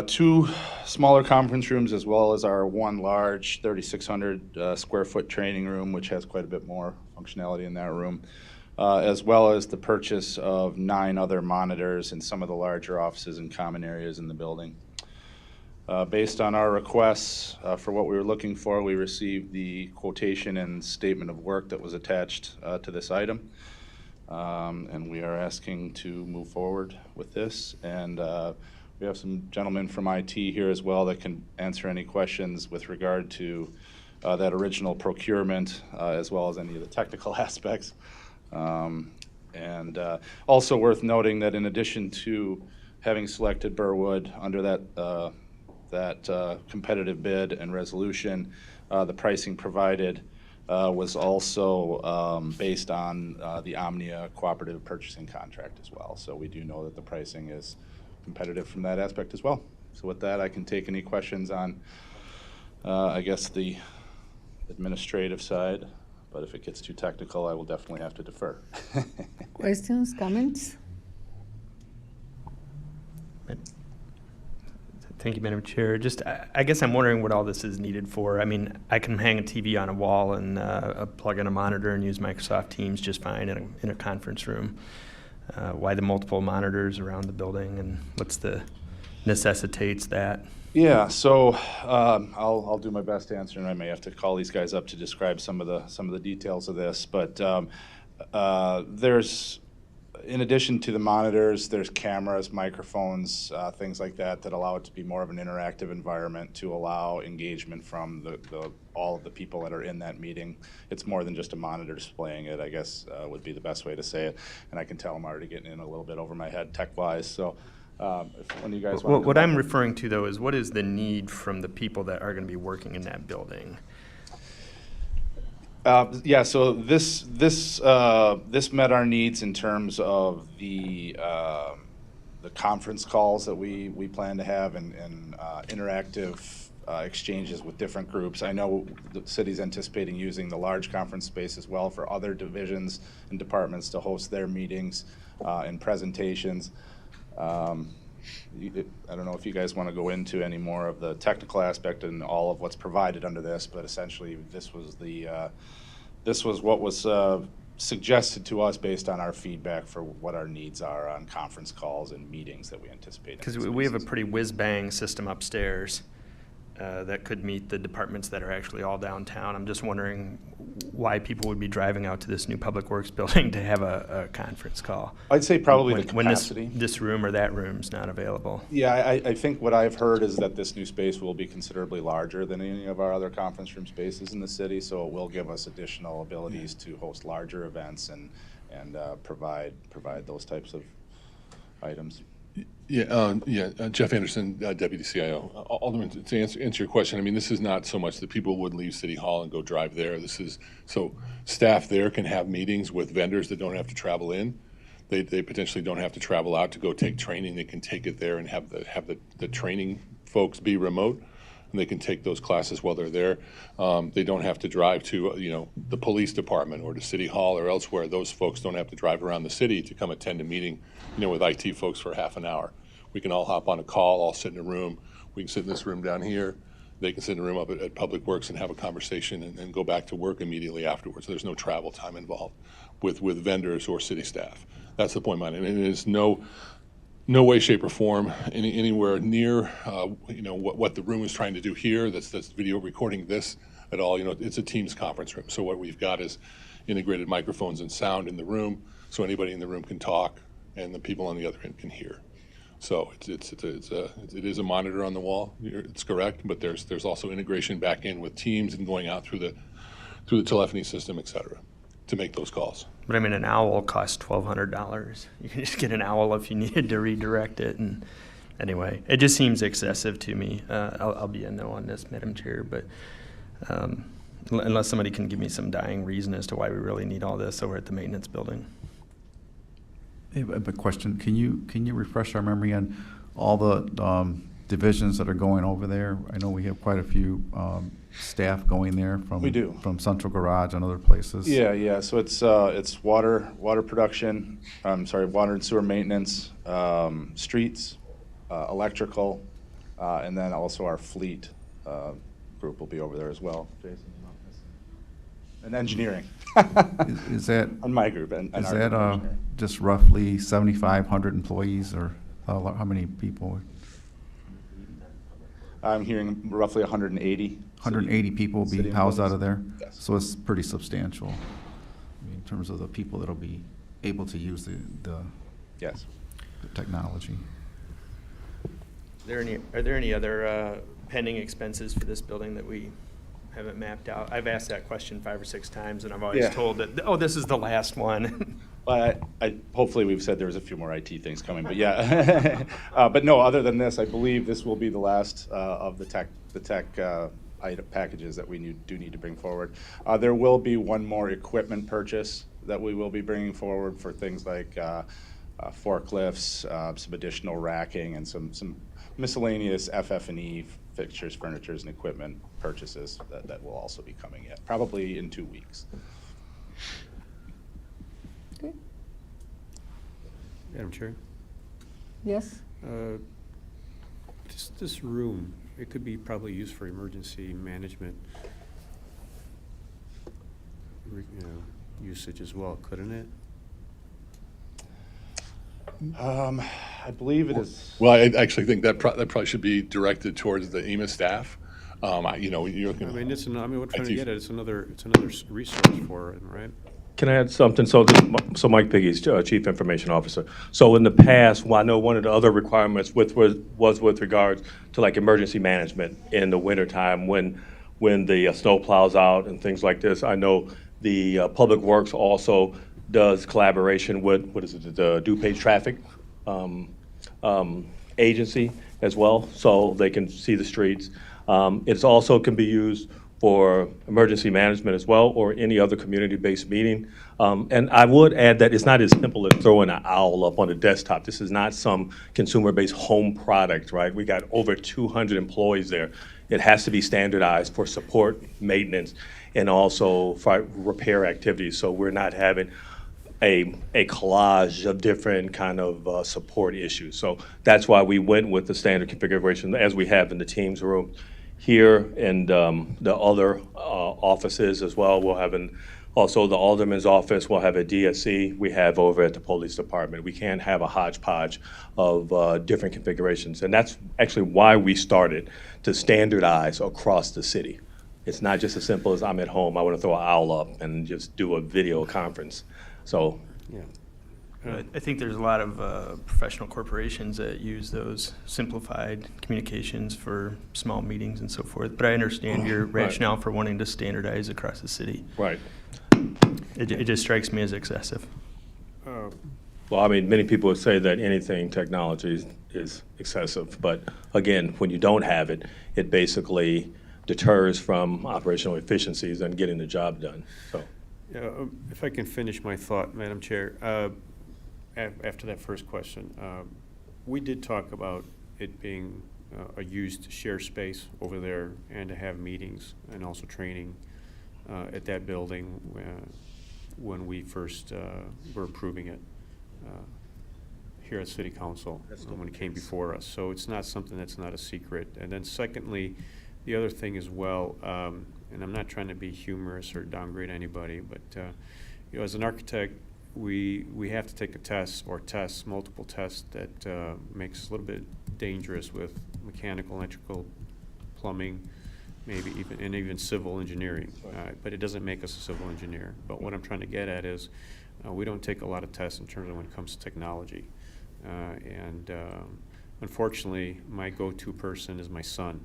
two smaller conference rooms, as well as our one large 3,600 square foot training room, which has quite a bit more functionality in that room, as well as the purchase of 9 other monitors in some of the larger offices and common areas in the building. Based on our requests for what we were looking for, we received the quotation and statement of work that was attached to this item. And we are asking to move forward with this. And we have some gentlemen from IT here as well that can answer any questions with regard to that original procurement, as well as any of the technical aspects. And also worth noting that in addition to having selected Burwood under that competitive bid and resolution, the pricing provided was also based on the Omnia cooperative purchasing contract as well. So we do know that the pricing is competitive from that aspect as well. So with that, I can take any questions on, I guess, the administrative side. But if it gets too technical, I will definitely have to defer. Questions, comments? Thank you, Madam Chair. Just, I guess I'm wondering what all this is needed for. I mean, I can hang a TV on a wall and plug in a monitor and use Microsoft Teams just fine in a conference room. Why the multiple monitors around the building, and what's the necessitates that? Yeah, so I'll do my best to answer, and I may have to call these guys up to describe some of the details of this. But there's, in addition to the monitors, there's cameras, microphones, things like that allow it to be more of an interactive environment to allow engagement from all of the people that are in that meeting. It's more than just a monitor displaying it, I guess would be the best way to say it. And I can tell I'm already getting in a little bit over my head tech-wise. So When you guys What want to. what I'm referring to, though, is what is the need from the people that are going to be working in that building? Yeah, so this met our needs in terms of the conference calls that we plan to have and interactive exchanges with different groups. I know the city's anticipating using the large conference space as well for other divisions and departments to host their meetings and presentations. I don't know if you guys want to go into any more of the technical aspect and all of what's provided under this, but essentially this was what was suggested to us based on our feedback for what our needs are on conference calls and meetings that we anticipate. in Because these we have a spaces. pretty whiz-bang system upstairs that could meet the departments that are actually all downtown. I'm just wondering why people would be driving out to this new Public Works building to have a conference call. I'd say probably the When capacity. this room or that room's not available. Yeah, I think what I've heard is that this new space will be considerably larger than any of our other conference room spaces in the city, so it will give us additional abilities to host larger events and provide those types of items. Jeff Anderson, Deputy CIO. Alderman, to answer your question, I mean, this is not so much that people would leave City Hall and go drive there. This is, so staff there can have meetings with vendors that don't have to travel in. They potentially don't have to travel out to go take training. They can take it there and have the training folks be remote, and they can take those classes while they're there. They don't have to drive to, the police department or to City Hall or elsewhere. Those folks don't have to drive around the city to come attend a meeting, with IT folks for half an hour. We can all hop on a call, all sit in a room. We can sit in this room down here. They can sit in a room up at Public Works and have a conversation and go back to work immediately afterwards. There's no travel time involved with vendors or city staff. That's the point, man. And it is no way, shape, or form anywhere near what the room is trying to do here. That's video recording this at all. It's a Teams conference room. So what we've got is integrated microphones and sound in the room, so anybody in the room can talk and the people on the other end can hear. So it is a monitor on the wall. It's correct, but there's also integration back in with Teams and going out through the telephony system, et cetera, to make those calls. But I mean, an owl costs $1,200. You can just get an owl if you needed to redirect it. And anyway, it just seems excessive to me. I'll be a no on this, Madam Chair, but unless somebody can give me some dying reason as to why we really need all this over at the maintenance building. I have a question. Can you refresh our memory on all the divisions that are going over there? I know we have quite a few staff going there from We do. From Central Garage and other places. Yeah. So it's water production. Water and sewer maintenance, streets, electrical, and then also our fleet group will be over there as well. Jason, and engineering. Is that On my group and is our that group, engineering. just roughly 7,500 employees, or how many people? I'm hearing roughly 180. 180 people will be city housed out employees. of there? Yes. So it's pretty substantial, in terms of the people that'll be able to use the Yes. technology. Are there any other pending expenses for this building that we haven't mapped out? I've asked that question 5 or 6 times, and I've always Yeah. told that, this is the last one. Well, hopefully we've said there's a few more IT things coming, but yeah. But no, other than this, I believe this will be the last of the tech item packages that we do need to bring forward. There will be one more equipment purchase that we will be bringing forward for things like forklifts, some additional racking, and some miscellaneous FF&E fixtures, furnitures, and equipment purchases that will also be coming in, probably in 2 weeks. Okay. Madam Chair, Yes? this room, it could be probably used for emergency management usage as well, couldn't it? I believe it is. Well, I actually think that probably should be directed towards the EMA staff. You're looking. I mean, we're trying to IT. get it, it's another resource for it, right? Can I add something? So Mike Piggy's Chief Information Officer. So in the past, I know one of the other requirements was with regards to like emergency management in the wintertime when the snow plows out and things like this. I know the Public Works also does collaboration with, the DuPage Traffic agency as well, so they can see the streets. It's also can be used for emergency management as well, or any other community-based meeting. And I would add that it's not as simple as throwing an owl up on a desktop. This is not some consumer-based home product, right? We got over 200 employees there. It has to be standardized for support, maintenance, and also for repair activities. So we're not having a collage of different kind of support issues. So that's why we went with the standard configuration as we have in the Teams room here, and the other offices as well. We'll have also the Alderman's office, we'll have a DSC, we have over at the police department. We can't have a hodgepodge of different configurations. And that's actually why we started to standardize across the city. It's not just as simple as I'm at home, I want to throw an owl up and just do a video conference. So, Yeah. I think there's a lot of professional corporations that use those simplified communications for small meetings and so forth. But I understand your rationale for wanting to standardize across the city. right. It just strikes me as excessive. Well, I mean, many people would say that anything technology is excessive, but again, when you don't have it, it basically deters from operational efficiencies and getting the job done, so. If I can finish my thought, Madam Chair, after that first question, we did talk about it being a used share space over there and to have meetings and also training at that building when we first were approving it here at City Council when it came before us. So it's not something that's not a secret. And then secondly, the other thing as well, and I'm not trying to be humorous or downgrade anybody, but you know, as an architect, we have to take a test or tests, multiple tests that makes us a little bit dangerous with mechanical, electrical, plumbing, maybe even civil engineering. But it doesn't make us a civil engineer. But what I'm trying to get at is we don't take a lot of tests in terms of when it comes to technology. And unfortunately, my go-to person is my son.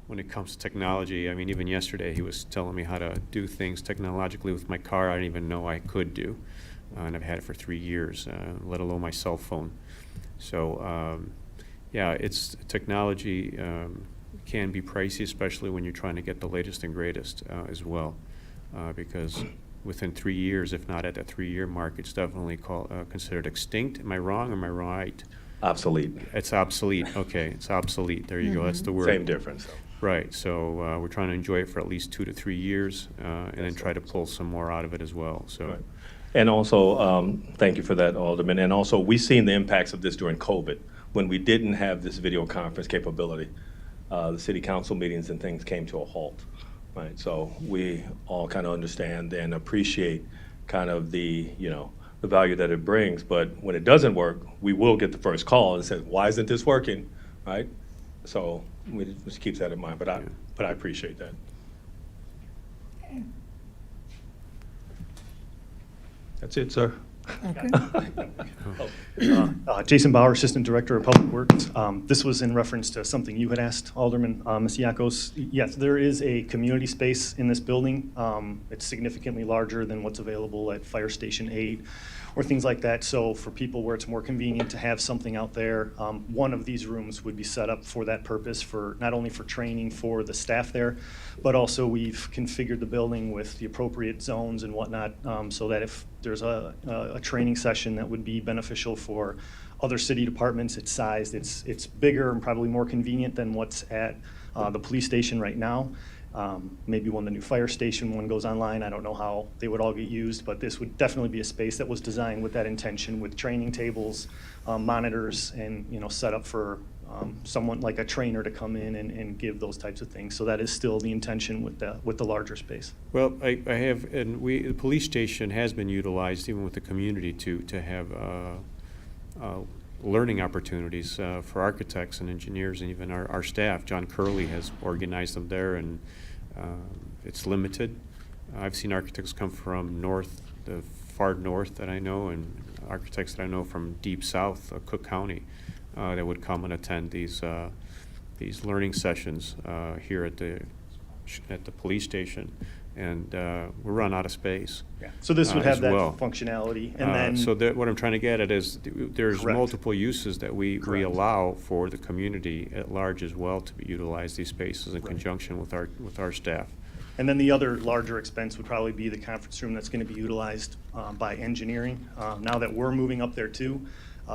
When it comes to technology, I mean, even yesterday he was telling me how to do things technologically with my car I didn't even know I could do. And I've had it for 3 years, let alone my cell phone. So, yeah, it's technology can be pricey, especially when you're trying to get the latest and greatest as well. Because within 3 years, if not at that 3-year mark, it's definitely considered extinct. Am I wrong or am I right? Obsolete. It's obsolete. Okay, it's obsolete. There you go. That's the word. Same difference, though. Right. So we're trying to enjoy it for at least 2 to 3 years, and then try to pull some more out of it as well. So. Right. And also, thank you for that, Alderman. And also, we've seen the impacts of this during COVID, when we didn't have this video conference capability. The city council meetings and things came to a halt, right? So we all kind of understand and appreciate kind of the, you know, the value that it brings. But when it doesn't work, we will get the first call and say, why isn't this working, right? So we just keep that in mind, but I appreciate that. That's it, sir. Okay. Jason Bauer, Assistant Director of Public Works. This was in reference to something you had asked, Alderman Masiacos. Yes, there is a community space in this building. It's significantly larger than what's available at Fire Station 8 or things like that. So for people where it's more convenient to have something out there, one of these rooms would be set up for that purpose, for not only for training for the staff there, but also we've configured the building with the appropriate zones and whatnot, so that if there's a training session that would be beneficial for other city departments, it's sized, it's bigger and probably more convenient than what's at the police station right now. Maybe when the new fire station one goes online, I don't know how they would all get used, but this would definitely be a space that was designed with that intention, with training tables, monitors, and, you know, set up for someone like a trainer to come in and give those types of things. So that is still the intention with the larger space. Well, I have, and the police station has been utilized even with the community to have learning opportunities for architects and engineers and even our staff. John Curley has organized them there, and it's limited. I've seen architects come from the far north that I know, and architects that I know from deep south, Cook County, that would come and attend these learning sessions here at the police station. we're running out of space. Yeah. So this would have as that well. functionality, and then So that, what I'm trying to get at is, there's Correct. multiple uses that we Correct. allow for the community at large as well to utilize these spaces in Right. conjunction with our staff. And then the other larger expense would probably be the conference room that's going to be utilized by engineering. Now that we're moving up there too,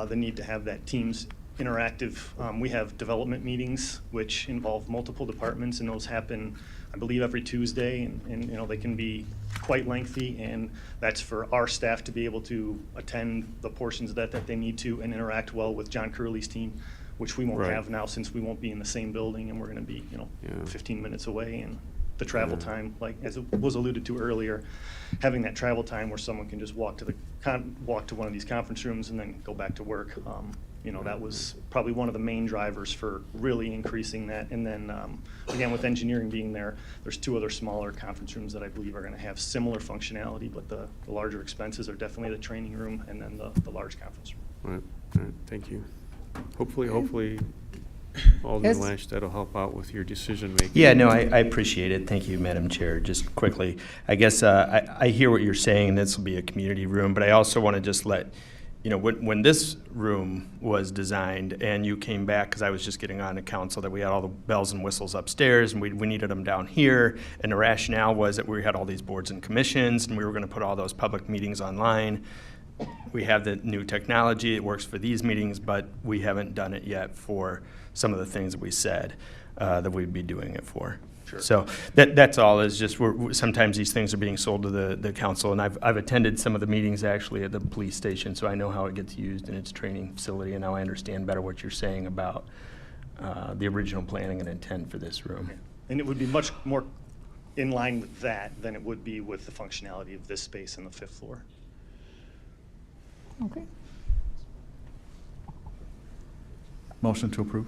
the need to have that Teams interactive. We have development meetings which involve multiple departments, and those happen, I believe, every Tuesday, and you know, they can be quite lengthy, and that's for our staff to be able to attend the portions of that they need to and interact well with John Curley's team, which we won't Right. have now since we won't be in the same building, and we're going to be, you know, Yeah. 15 minutes away, and the travel Yeah. time, like as it was alluded to earlier, having that travel time where someone can just walk to one of these conference rooms and then go back to work. You know, that was probably one of the main drivers for really increasing that. And then, again, with engineering being there, there's two other smaller conference rooms that I believe are going to have similar functionality, but the larger expenses are definitely the training room and then the large conference room. Right, thank you. Hopefully, Alderman Yes. Lash, that'll help out with your decision-making. Yeah, no, I appreciate it. Thank you, Madam Chair. Just quickly, I guess I hear what you're saying. This will be a community room, but I also want to just let, you know, when this room was designed and you came back, because I was just getting on to council, that we had all the bells and whistles upstairs and we needed them down here. And the rationale was that we had all these boards and commissions and we were going to put all those public meetings online. We have the new technology, it works for these meetings, but we haven't done it yet for some of the things that we said that we'd be doing it for. Sure. So that's all, is just sometimes these things are being sold to the council, and I've attended some of the meetings actually at the police station, so I know how it gets used in its training facility, and now I understand better what you're saying about the original planning and intent for this room. And it would be much more in line with that than it would be with the functionality of this space on the 5th floor. Okay. Motion to approve?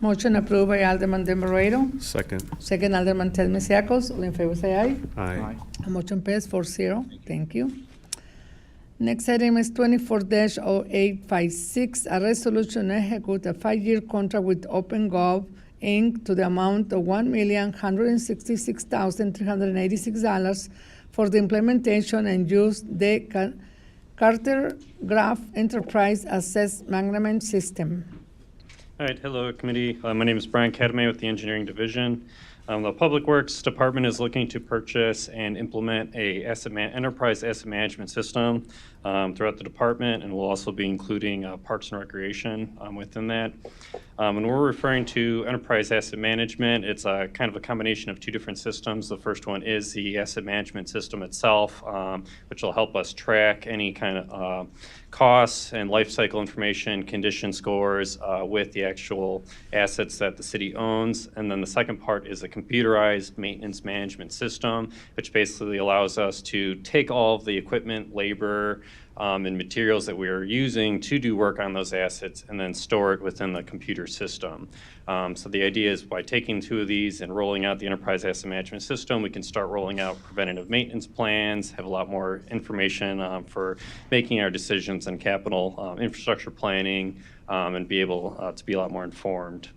Motion approved by Alderman Demorado, Second, second Alderman Telmesiacos. All in favor, say aye. aye. Motion passed 4-0. Thank you. Next item is 24-0856, a resolution to execute a 5-year contract with OpenGov, Inc. to the amount of $1,166,386 for the implementation and use the Carter Graph Enterprise Assess Management System. All right, hello, committee. My name is Brian Cadame with the Engineering Division. The Public Works Department is looking to purchase and implement a enterprise asset management system throughout the department, and we'll also be including Parks and Recreation within that. When we're referring to enterprise asset management, it's a kind of a combination of two different systems. The first one is the asset management system itself, which will help us track any kind of costs and life cycle information, condition scores with the actual assets that the city owns. And then the second part is a computerized maintenance management system, which basically allows us to take all of the equipment, labor, and materials that we are using to do work on those assets and then store it within the computer system. So the idea is by taking two of these and rolling out the enterprise asset management system, we can start rolling out preventative maintenance plans, have a lot more information for making our decisions on capital infrastructure planning, and be able to be a lot more informed.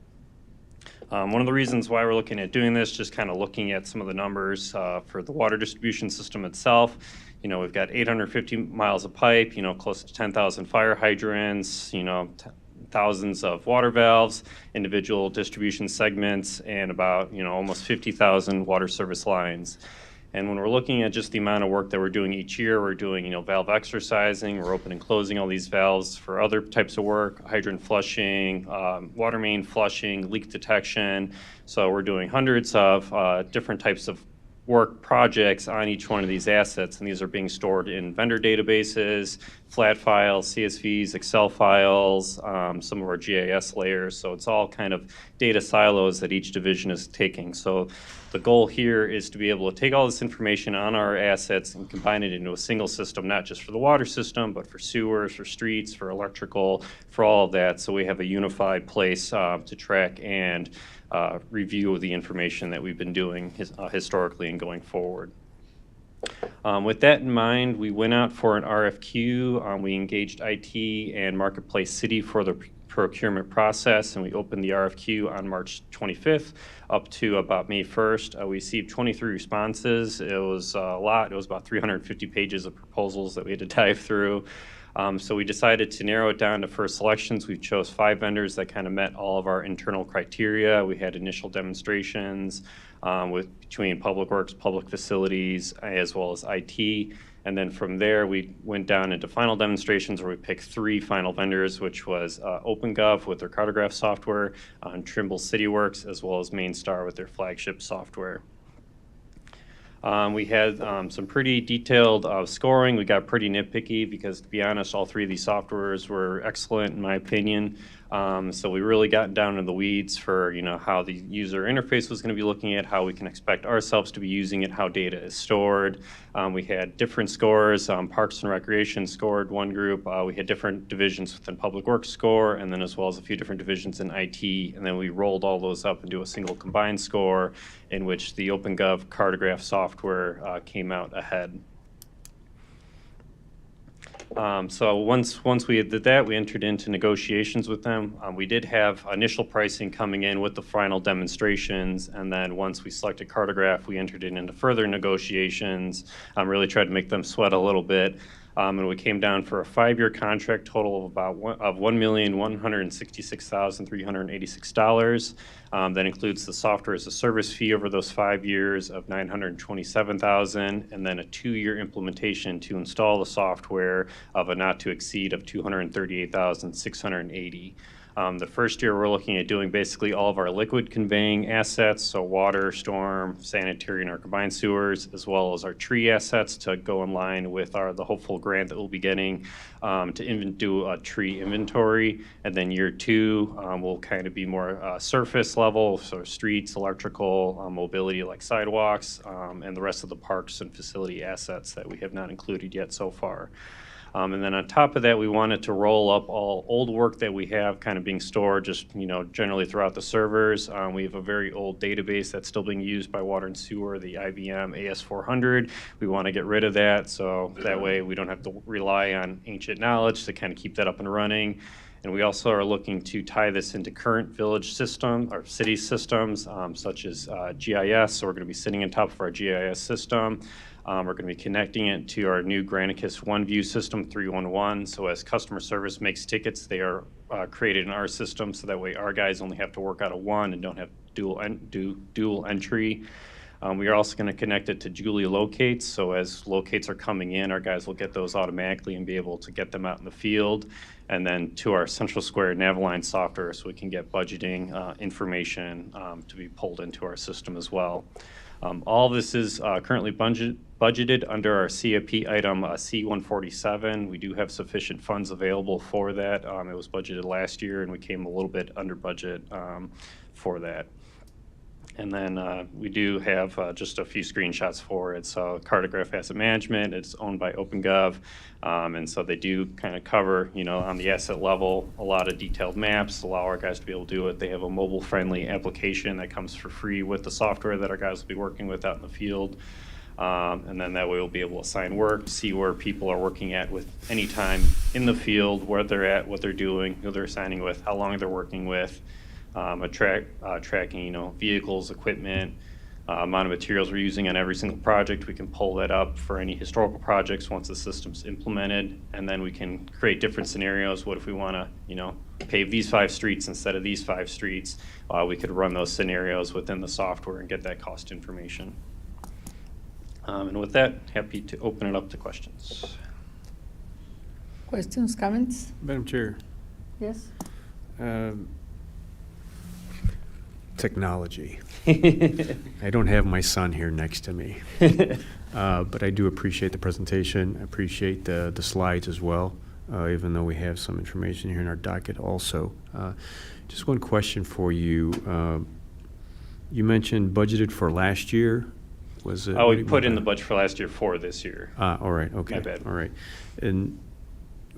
One of the reasons why we're looking at doing this, just kind of looking at some of the numbers for the water distribution system itself. You know, we've got 850 miles of pipe, you know, close to 10,000 fire hydrants, you know, thousands of water valves, individual distribution segments, and about, you know, almost 50,000 water service lines. And when we're looking at just the amount of work that we're doing each year, we're doing, you know, valve exercising, we're opening and closing all these valves for other types of work, hydrant flushing, water main flushing, leak detection. So we're doing hundreds of different types of work projects on each one of these assets, and these are being stored in vendor databases, flat files, CSVs, Excel files, some of our GIS layers. So it's all kind of data silos that each division is taking. So the goal here is to be able to take all this information on our assets and combine it into a single system, not just for the water system, but for sewers, for streets, for electrical, for all of that. So we have a unified place to track and review the information that we've been doing historically and going forward. With that in mind, we went out for an RFQ. We engaged IT and Marketplace City for the procurement process, and we opened the RFQ on March 25th up to about May 1st. We received 23 responses. It was a lot. It was about 350 pages of proposals that we had to dive through. So we decided to narrow it down to first selections. We chose 5 vendors that kind of met all of our internal criteria. We had initial demonstrations between Public Works, Public Facilities, as well as IT. And then from there, we went down into final demonstrations where we picked 3 final vendors, which was OpenGov with their cartograph software, Trimble CityWorks, as well as Mainstar with their flagship software. We had some pretty detailed scoring. We got pretty nitpicky because, to be honest, all 3 of these softwares were excellent in my opinion. So we really got down in the weeds for how the user interface was going to be looking at, how we can expect ourselves to be using it, how data is stored. We had different scores. Parks and Recreation scored one group. We had different divisions within Public Works score, and then as well as a few different divisions in IT. And then we rolled all those up into a single combined score in which the OpenGov cartograph software came out ahead. So once we did that, we entered into negotiations with them. We did have initial pricing coming in with the final demonstrations, and then once we selected cartograph, we entered into further negotiations, really tried to make them sweat a little bit. And we came down for a 5-year contract total of about $1,166,386. That includes the software as a service fee over those 5 years of $927,000, and then a 2-year implementation to install the software of a not to exceed of $238,680. The first year, we're looking at doing basically all of our liquid conveying assets, so water, storm, sanitary, and our combined sewers, as well as our tree assets to go in line with the hopeful grant that we'll be getting to do a tree inventory. And then year 2 will kind of be more surface level, so streets, electrical, mobility like sidewalks, and the rest of the parks and facility assets that we have not included yet so far. And then on top of that, we wanted to roll up all old work that we have kind of being stored just, generally throughout the servers. We have a very old database that's still being used by Water and Sewer, the IBM AS400. We want to get rid of that, so that way we don't have to rely on ancient knowledge to kind of keep that up and running. And we also are looking to tie this into current village system or city systems, such as GIS. So we're going to be sitting on top of our GIS system. We're going to be connecting it to our new Granicus OneView system 311. So as customer service makes tickets, they are created in our system, so that way our guys only have to work out of one and don't have to do dual entry. We are also going to connect it to Julia Locates. So as locates are coming in, our guys will get those automatically and be able to get them out in the field. And then to our Central Square Naviline software, so we can get budgeting information to be pulled into our system as well. All of this is currently budgeted under our CIP item C-147. We do have sufficient funds available for that. It was budgeted last year, and we came a little bit under budget for that. And then we do have just a few screenshots for it. So Cartograph Asset Management, it's owned by OpenGov. And so they do kind of cover, on the asset level, a lot of detailed maps, allow our guys to be able to do it. They have a mobile-friendly application that comes for free with the software that our guys will be working with out in the field. And then that way we'll be able to assign work, see where people are working at with any time in the field, where they're at, what they're doing, who they're assigning with, how long they're working with. Tracking, vehicles, equipment, amount of materials we're using on every single project. We can pull that up for any historical projects once the system's implemented, and then we can create different scenarios. What if we want to, pave these 5 streets instead of these 5 streets? We could run those scenarios within the software and get that cost information. And with that, happy to open it up to questions. Questions, comments? Madam Chair. Yes? Technology. I don't have my son here next to me, but I do appreciate the presentation. I appreciate the slides as well, even though we have some information here in our docket also. Just one question for you. You mentioned budgeted for last year. Was it? Oh, we put in the budget for last year for this year. All right. Okay. My bad. All right. And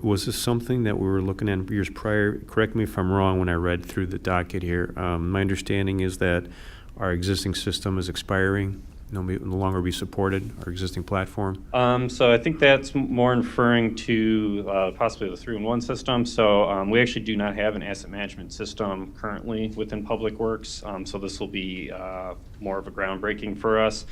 was this something that we were looking at years prior? Correct me if I'm wrong when I read through the docket here. My understanding is that our existing system is expiring no longer be supported, our existing platform? So I think that's more referring to possibly the 3-in-1 system. So we actually do not have an asset management system currently within Public Works. So this will be more of a groundbreaking for us.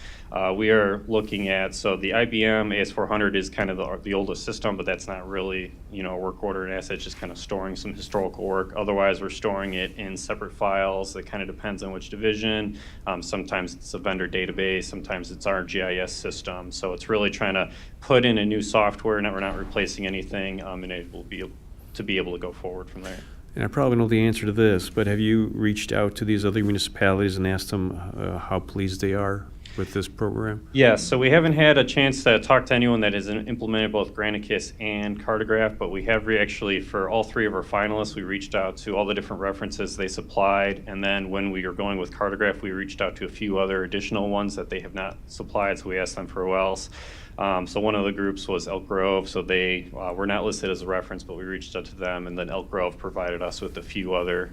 We are looking at, so the IBM AS400 is kind of the oldest system, but that's not really, a work order and asset, it's just kind of storing some historical work. Otherwise, we're storing it in separate files. It kind of depends on which division. Sometimes it's a vendor database, sometimes it's our GIS system. So it's really trying to put in a new software, and we're not replacing anything, and it will be able to go forward from there. And I probably know the answer to this, but have you reached out to these other municipalities and asked them how pleased they are with this program? Yes, so we haven't had a chance to talk to anyone that has implemented both Granicus and Cartograph, but we have actually, for all 3 of our finalists, we reached out to all the different references they supplied, and then when we were going with Cartograph, we reached out to a few other additional ones that they have not supplied, so we asked them for who else. So one of the groups was Elk Grove, so they were not listed as a reference, but we reached out to them, and then Elk Grove provided us with a few other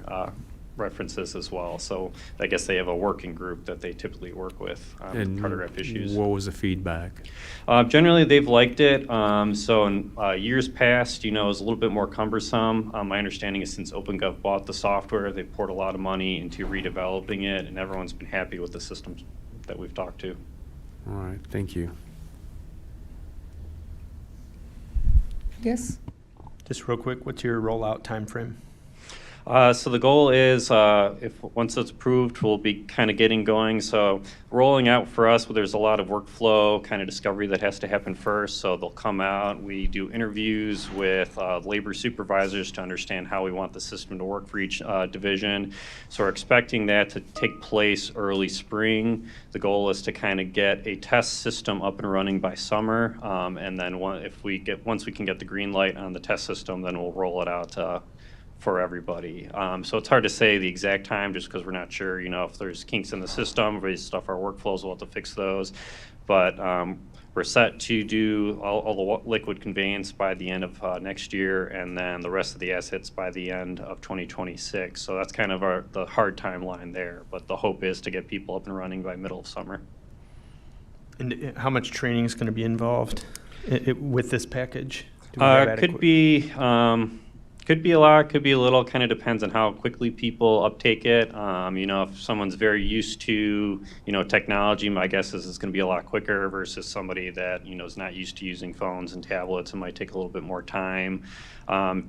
references as well. So I guess they have a working group that they typically work with on Cartograph issues. What was the feedback? Generally, they've liked it. So in years past, it was a little bit more cumbersome. My understanding is since OpenGov bought the software, they poured a lot of money into redeveloping it, and everyone's been happy with the systems that we've talked to. All right, thank you. Yes? Just real quick, what's your rollout timeframe? So the goal is, once it's approved, we'll be kind of getting going. So rolling out for us, there's a lot of workflow kind of discovery that has to happen first. So they'll come out, we do interviews with labor supervisors to understand how we want the system to work for each division. So we're expecting that to take place early spring. The goal is to kind of get a test system up and running by summer. And then once we can get the green light on the test system, then we'll roll it out for everybody. So it's hard to say the exact time just because we're not sure, if there's kinks in the system, or stuff, our workflows, we'll have to fix those. But we're set to do all the liquid conveyance by the end of next year, and then the rest of the assets by the end of 2026. So that's kind of the hard timeline there. But the hope is to get people up and running by middle of summer. And how much training is going to be involved with this package? Do we have adequate- Could be a lot, could be a little, kind of depends on how quickly people uptake it. If someone's very used to, technology, my guess is it's going to be a lot quicker versus somebody that, is not used to using phones and tablets. It might take a little bit more time.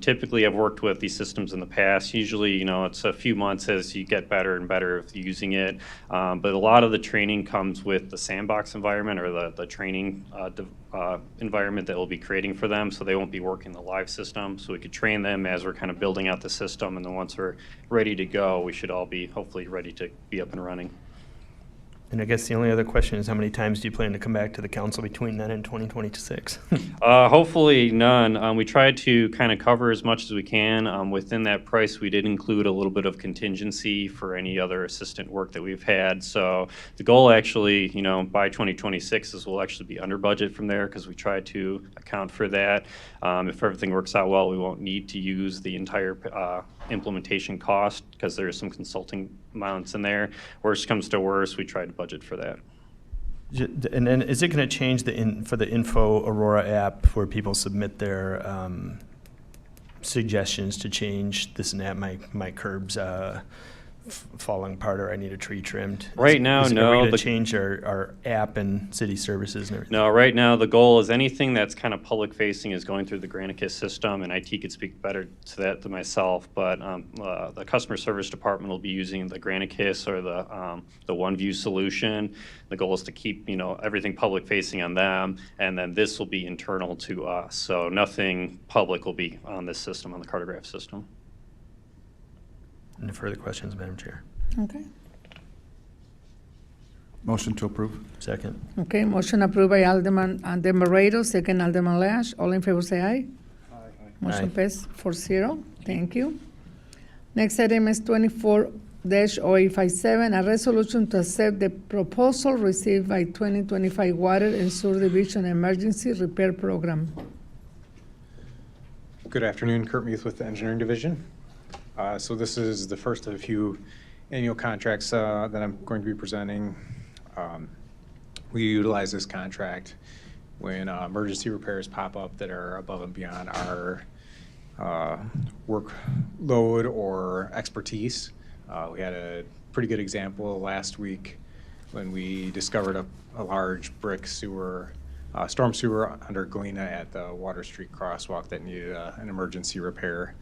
Typically, I've worked with these systems in the past. Usually, it's a few months as you get better and better with using it. But a lot of the training comes with the sandbox environment or the training environment that we'll be creating for them, so they won't be working the live system. So we could train them as we're kind of building out the system, and then once we're ready to go, we should all be hopefully ready to be up and running. And I guess the only other question is how many times do you plan to come back to the council between then and 2026? Hopefully none. We tried to kind of cover as much as we can. Within that price, we did include a little bit of contingency for any other assistant work that we've had. So the goal actually, by 2026 is we'll actually be under budget from there because we tried to account for that. If everything works out well, we won't need to use the entire implementation cost because there's some consulting amounts in there. Worst comes to worst, we try to budget for that. And then is it going to change for the Info Aurora app where people submit their suggestions to change this and that, my curbs falling apart or I need a tree trimmed? Right now, no. Are we going to change our app and city services and everything? No, right now the goal is anything that's kind of public facing is going through the Granicus system, and IT could speak better to that than myself, but the customer service department will be using the Granicus or the OneView solution. The goal is to keep everything public facing on them, and then this will be internal to us. So nothing public will be on this system, on the Cartograph system. Any further questions, Madam Chair? Okay. Motion to approve. Second. Okay, motion approved by Alderman Barreto, second Alderman Lash. All in favor say aye. Aye. Motion passed 4-0. Thank you. Next item is 24-0857, a resolution to accept the proposal received by 2025 Water and Sewer Division Emergency Repair Program. Good afternoon, Kurt Muth with the Engineering Division. So this is the first of a few annual contracts that I'm going to be presenting. We utilize this contract when emergency repairs pop up that are above and beyond our workload or expertise. We had a pretty good example last week when we discovered a large brick sewer, storm sewer under Galena at the Water Street crosswalk that needed an emergency repair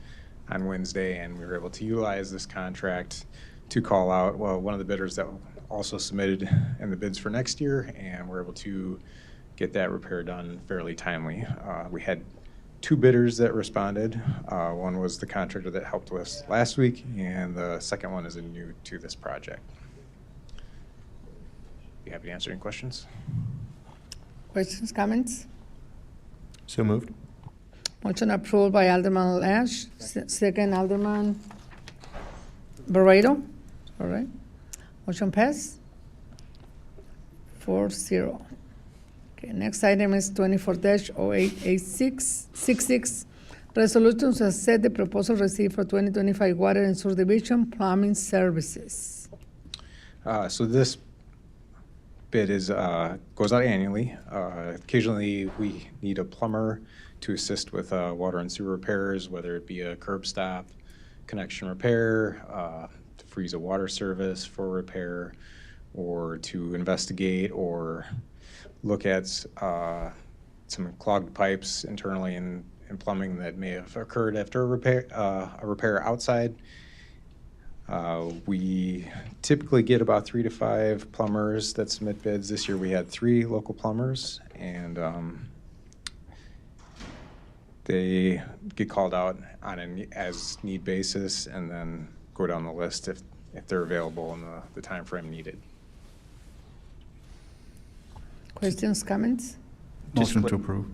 on Wednesday, and we were able to utilize this contract to call out, well, one of the bidders that also submitted in the bids for next year, and we're able to get that repair done fairly timely. We had 2 bidders that responded. One was the contractor that helped us last week, and the second one is new to this project. You happy to answer any questions? Questions, comments? So moved. Motion approved by Alderman Lash, second Alderman Barreto. All right. Motion passed. 4-0. Okay, next item is 24-088666. Resolution to accept the proposal received for 2025 Water and Sewer Division Plumbing Services. So this bid is goes out annually. Occasionally, we need a plumber to assist with water and sewer repairs, whether it be a curb stop, connection repair, to freeze a water service for repair, or to investigate or look at some clogged pipes internally in plumbing that may have occurred after a repair outside. We typically get about 3 to 5 plumbers that submit bids. This year we had 3 local plumbers, and they get called out on an as-need basis and then go down the list if they're available in the time frame needed. Questions, comments? Motion Just to approve.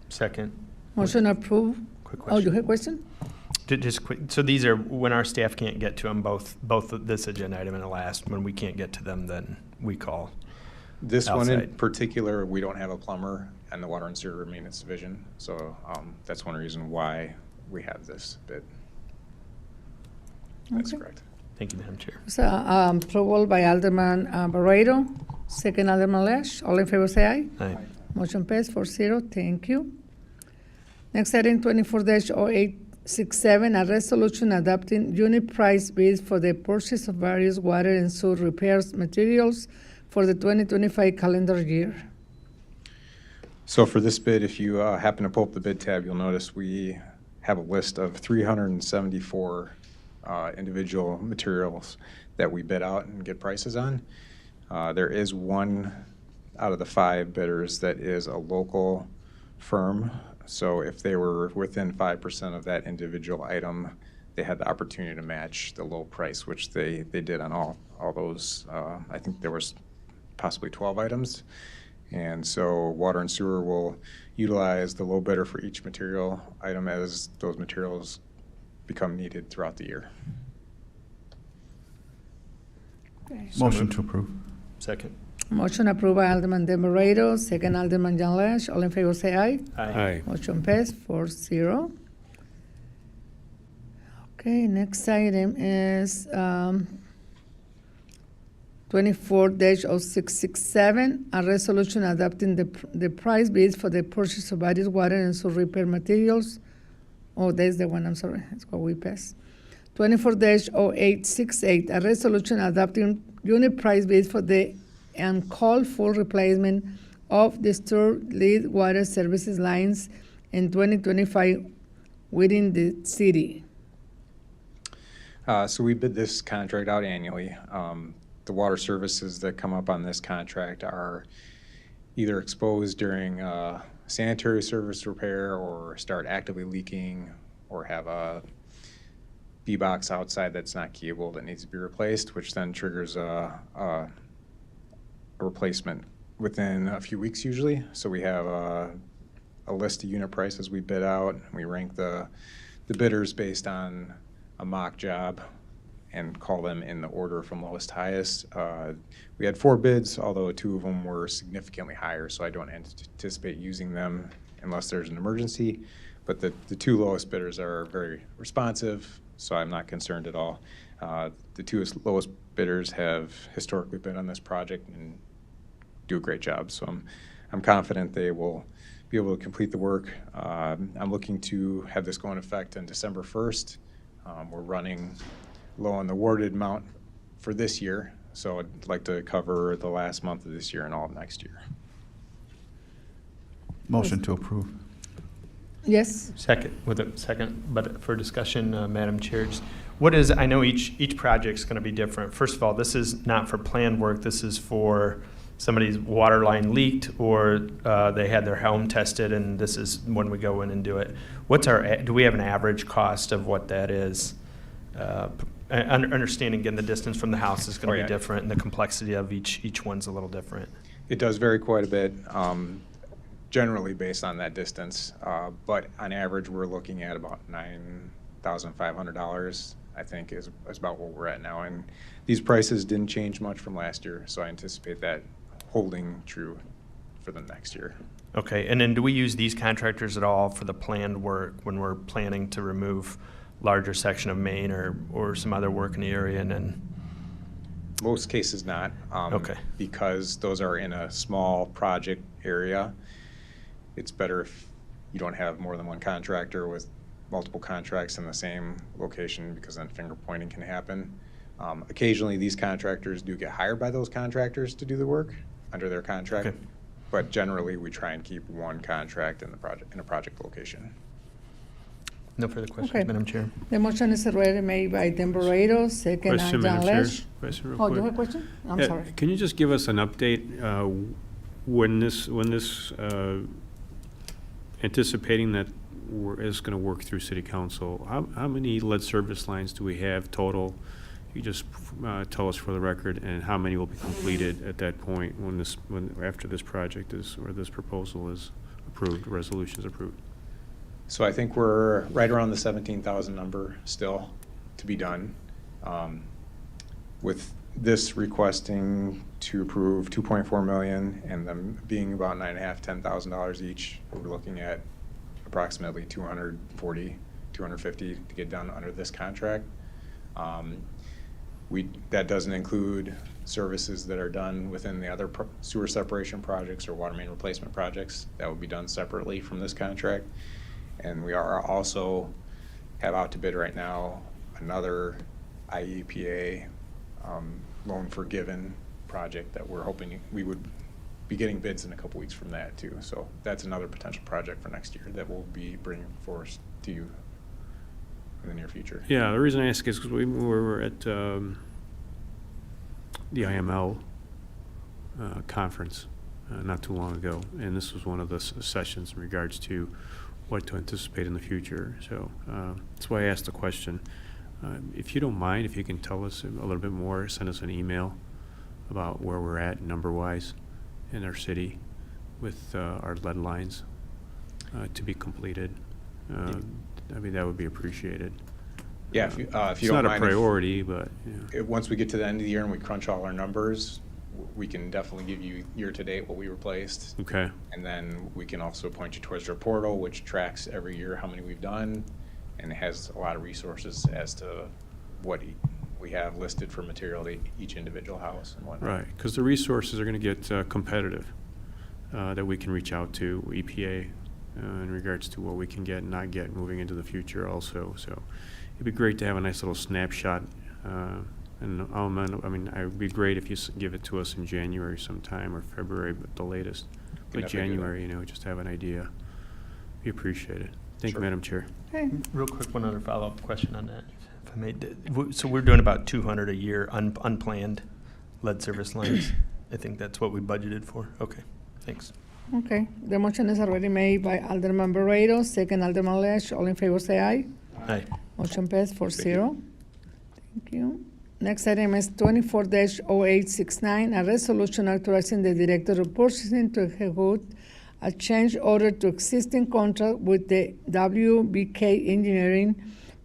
Second. Motion approved. Quick Oh, you question. have a question? Just quick, so these are when our staff can't get to them, both this agenda item and the last, when we can't get to them, then we call. This one in Outside. particular, we don't have a plumber in the Water and Sewer Maintenance Division, so that's one reason why we have this bid. That's Okay. correct. Thank you, Madam Chair. So, approval by Alderman Barreto, second Alderman Lash. All in favor, say aye. Aye. Motion passed 4-0. Thank you. Next item, 24-0867, a resolution adopting unit price bids for the purchase of various water and sewer repairs materials for the 2025 calendar year. So for this bid, if you happen to pull up the bid tab, you'll notice we have a list of 374 individual materials that we bid out and get prices on. There is one out of the 5 bidders that is a local firm. So if they were within 5% of that individual item, they had the opportunity to match the low price, which they did on all those. I think there was possibly 12 items. And so Water and Sewer will utilize the low bidder for each material item as those materials become needed throughout the year. Motion to approve. Second. Motion approved by Alderman Barreto, second Alderman John Lash. All in favor, say aye. Aye. Motion passed 4-0. Okay, next item is 24-0667, a resolution adopting the price bids for the purchase of various water and sewer repair materials. Oh, that's the one, I'm sorry, that's what we passed. 24-0868, a resolution adopting unit price bids for the uncalled for replacement of disturbed lead water services lines in 2025 within the city. So we bid this contract out annually. The water services that come up on this contract are either exposed during sanitary service repair or start actively leaking or have a B-box outside that's not keyable that needs to be replaced, which then triggers a replacement within a few weeks usually. So we have a list of unit prices we bid out. We rank the bidders based on a mock job and call them in the order from lowest to highest. We had 4 bids, although 2 of them were significantly higher, so I don't anticipate using them unless there's an emergency. But the 2 lowest bidders are very responsive, so I'm not concerned at all. The 2 lowest bidders have historically been on this project and do a great job. So I'm confident they will be able to complete the work. I'm looking to have this go in effect on December 1st. We're running low on the awarded amount for this year, so I'd like to cover the last month of this year and all of next year. Motion to approve. Yes? Second, but for discussion, Madam Chair, just what is, I know each project's going to be different. First of all, this is not for planned work. This is for somebody's water line leaked or they had their home tested, and this is when we go in and do it. Do we have an average cost of what that is? Understanding, again, the distance from the house is going to be different, and the complexity of each one's a little different. It does vary quite a bit, generally based on that distance, but on average, we're looking at about $9,500, I think, is about what we're at now. And these prices didn't change much from last year, so I anticipate that holding true for the next year. Okay, and then do we use these contractors at all for the planned work when we're planning to remove larger section of main or some other work in the area, and then? Most cases not. Okay. Because those are in a small project area. It's better if you don't have more than one contractor with multiple contracts in the same location, because then finger pointing can happen. Occasionally, these contractors do get hired by those contractors to do the work under their contract. Okay. But generally, we try and keep one contract in a project location. No further questions, Okay. Madam Chair. The motion is already made by Demborado, second Question, John Madam Chair. Lesh. Question real Oh, quick. you have a question? I'm Yeah, sorry. Can you just give us an update when this anticipating that is going to work through City Council? How many lead service lines do we have total? You just tell us for the record, and how many will be completed at that point after this project or this proposal is approved, resolution is approved? So I think we're right around the 17,000 number still to be done. With this requesting to approve 2.4 million and them being about $9,500, $10,000 each, we're looking at approximately 240, 250 to get done under this contract. That doesn't include services that are done within the other sewer separation projects or water main replacement projects. That will be done separately from this contract. And we are also have out to bid right now another IEPA loan forgiven project that we're hoping we would be getting bids in a couple weeks from that too. So that's another potential project for next year that we'll be bringing forth to you in the near future. Yeah, the reason I ask is because we were at the IML conference not too long ago, and this was one of the sessions in regards to what to anticipate in the future. So that's why I asked the question. If you don't mind, if you can tell us a little bit more, send us an email about where we're at number-wise in our city with our lead lines to be completed. I mean, that would be appreciated. Yeah, if you don't mind. It's not a priority, but, you know. Once we get to the end of the year and we crunch all our numbers, we can definitely give you year-to-date what we replaced. Okay. And then we can also point you towards our portal, which tracks every year how many we've done, and it has a lot of resources as to what we have listed for material to each individual house and whatnot. Right, because the resources are going to get competitive that we can reach out to EPA in regards to what we can get and not get moving into the future also. So it'd be great to have a nice little snapshot. And I mean, it would be great if you give it to us in January sometime or February, but the latest. But January, just have an idea. Be appreciated. Thank you, Madam Chair. Okay. Real quick, one other follow-up question on that, if I may. So we're doing about 200 a year unplanned lead service lines. I think that's what we budgeted for. Okay, thanks. Okay, the motion is already made by Alderman Barredo, second Alderman Lesh. All in favor say aye. Aye. Motion passed 4-0. Thank you. Next item is 24-0869, a resolution authorizing the Director of Purchasing to execute a change order to existing contract with the WBK Engineering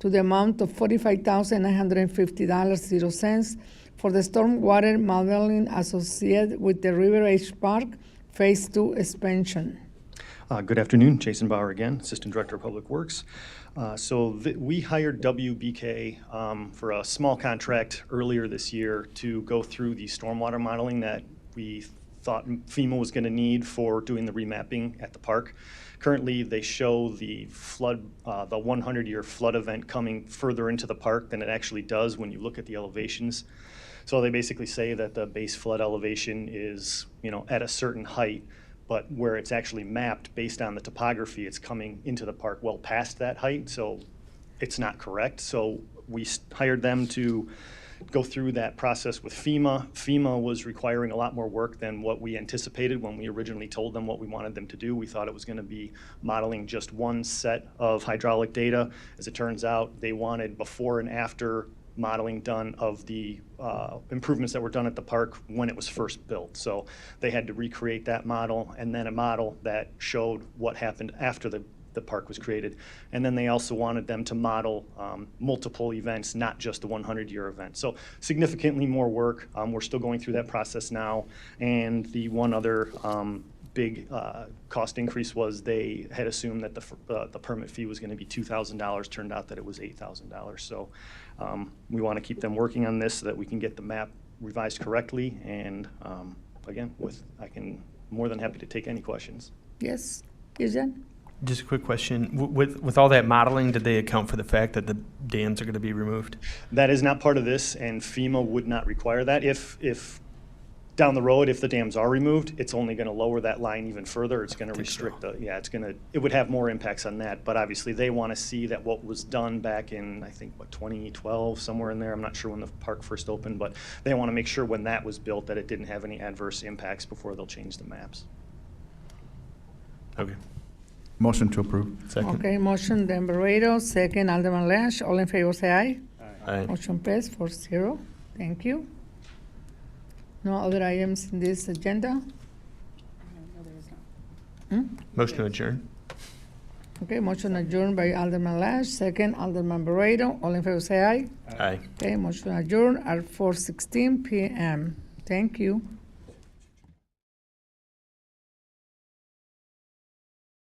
to the amount of $45,950.00 for the stormwater modeling associated with the River Edge Park Phase 2 expansion. Good afternoon, Jason Bauer again, Assistant Director of Public Works. We hired WBK for a small contract earlier this year to go through the stormwater modeling that we thought FEMA was going to need for doing the remapping at the park. Currently, they show the flood, the 100-year flood event coming further into the park than it actually does when you look at the elevations. So they basically say that the base flood elevation is, at a certain height, but where it's actually mapped based on the topography, it's coming into the park well past that height, so it's not correct. So we hired them to go through that process with FEMA. FEMA was requiring a lot more work than what we anticipated when we originally told them what we wanted them to do. We thought it was going to be modeling just one set of hydraulic data. As it turns out, they wanted before and after modeling done of the improvements that were done at the park when it was first built. So they had to recreate that model and then a model that showed what happened after the park was created. And then they also wanted them to model multiple events, not just the 100-year event. So significantly more work. We're still going through that process now. And the one other big cost increase was they had assumed that the permit fee was going to be $2,000. Turned out that it was $8,000. So we want to keep them working on this so that we can get the map revised correctly. And again, more than happy to take any questions. Yes, Jen? Just a quick question. With all that modeling, did they account for the fact that the dams are going to be removed? That is not part of this, and FEMA would not require that. If down the road, if the dams are removed, it's only going to lower that line even further. It's going to restrict it would have more impacts on that. But obviously, they want to see that what was done back in, I think, 2012, somewhere in there. I'm not sure when the park first opened, but they want to make sure when that was built that it didn't have any adverse impacts before they'll change the maps. Okay. Motion to approve. Second. Okay, motion, Dan Barreto, second, Alderman Lash. All in favor, say aye. Aye. Motion passed 4-0. Thank you. No other items in this agenda? Motion to adjourn. Okay, motion adjourned by Alderman Lash, second, Alderman Barreto. All in favor, say aye. Aye. Okay, motion adjourned at 4:16 p.m. Thank you.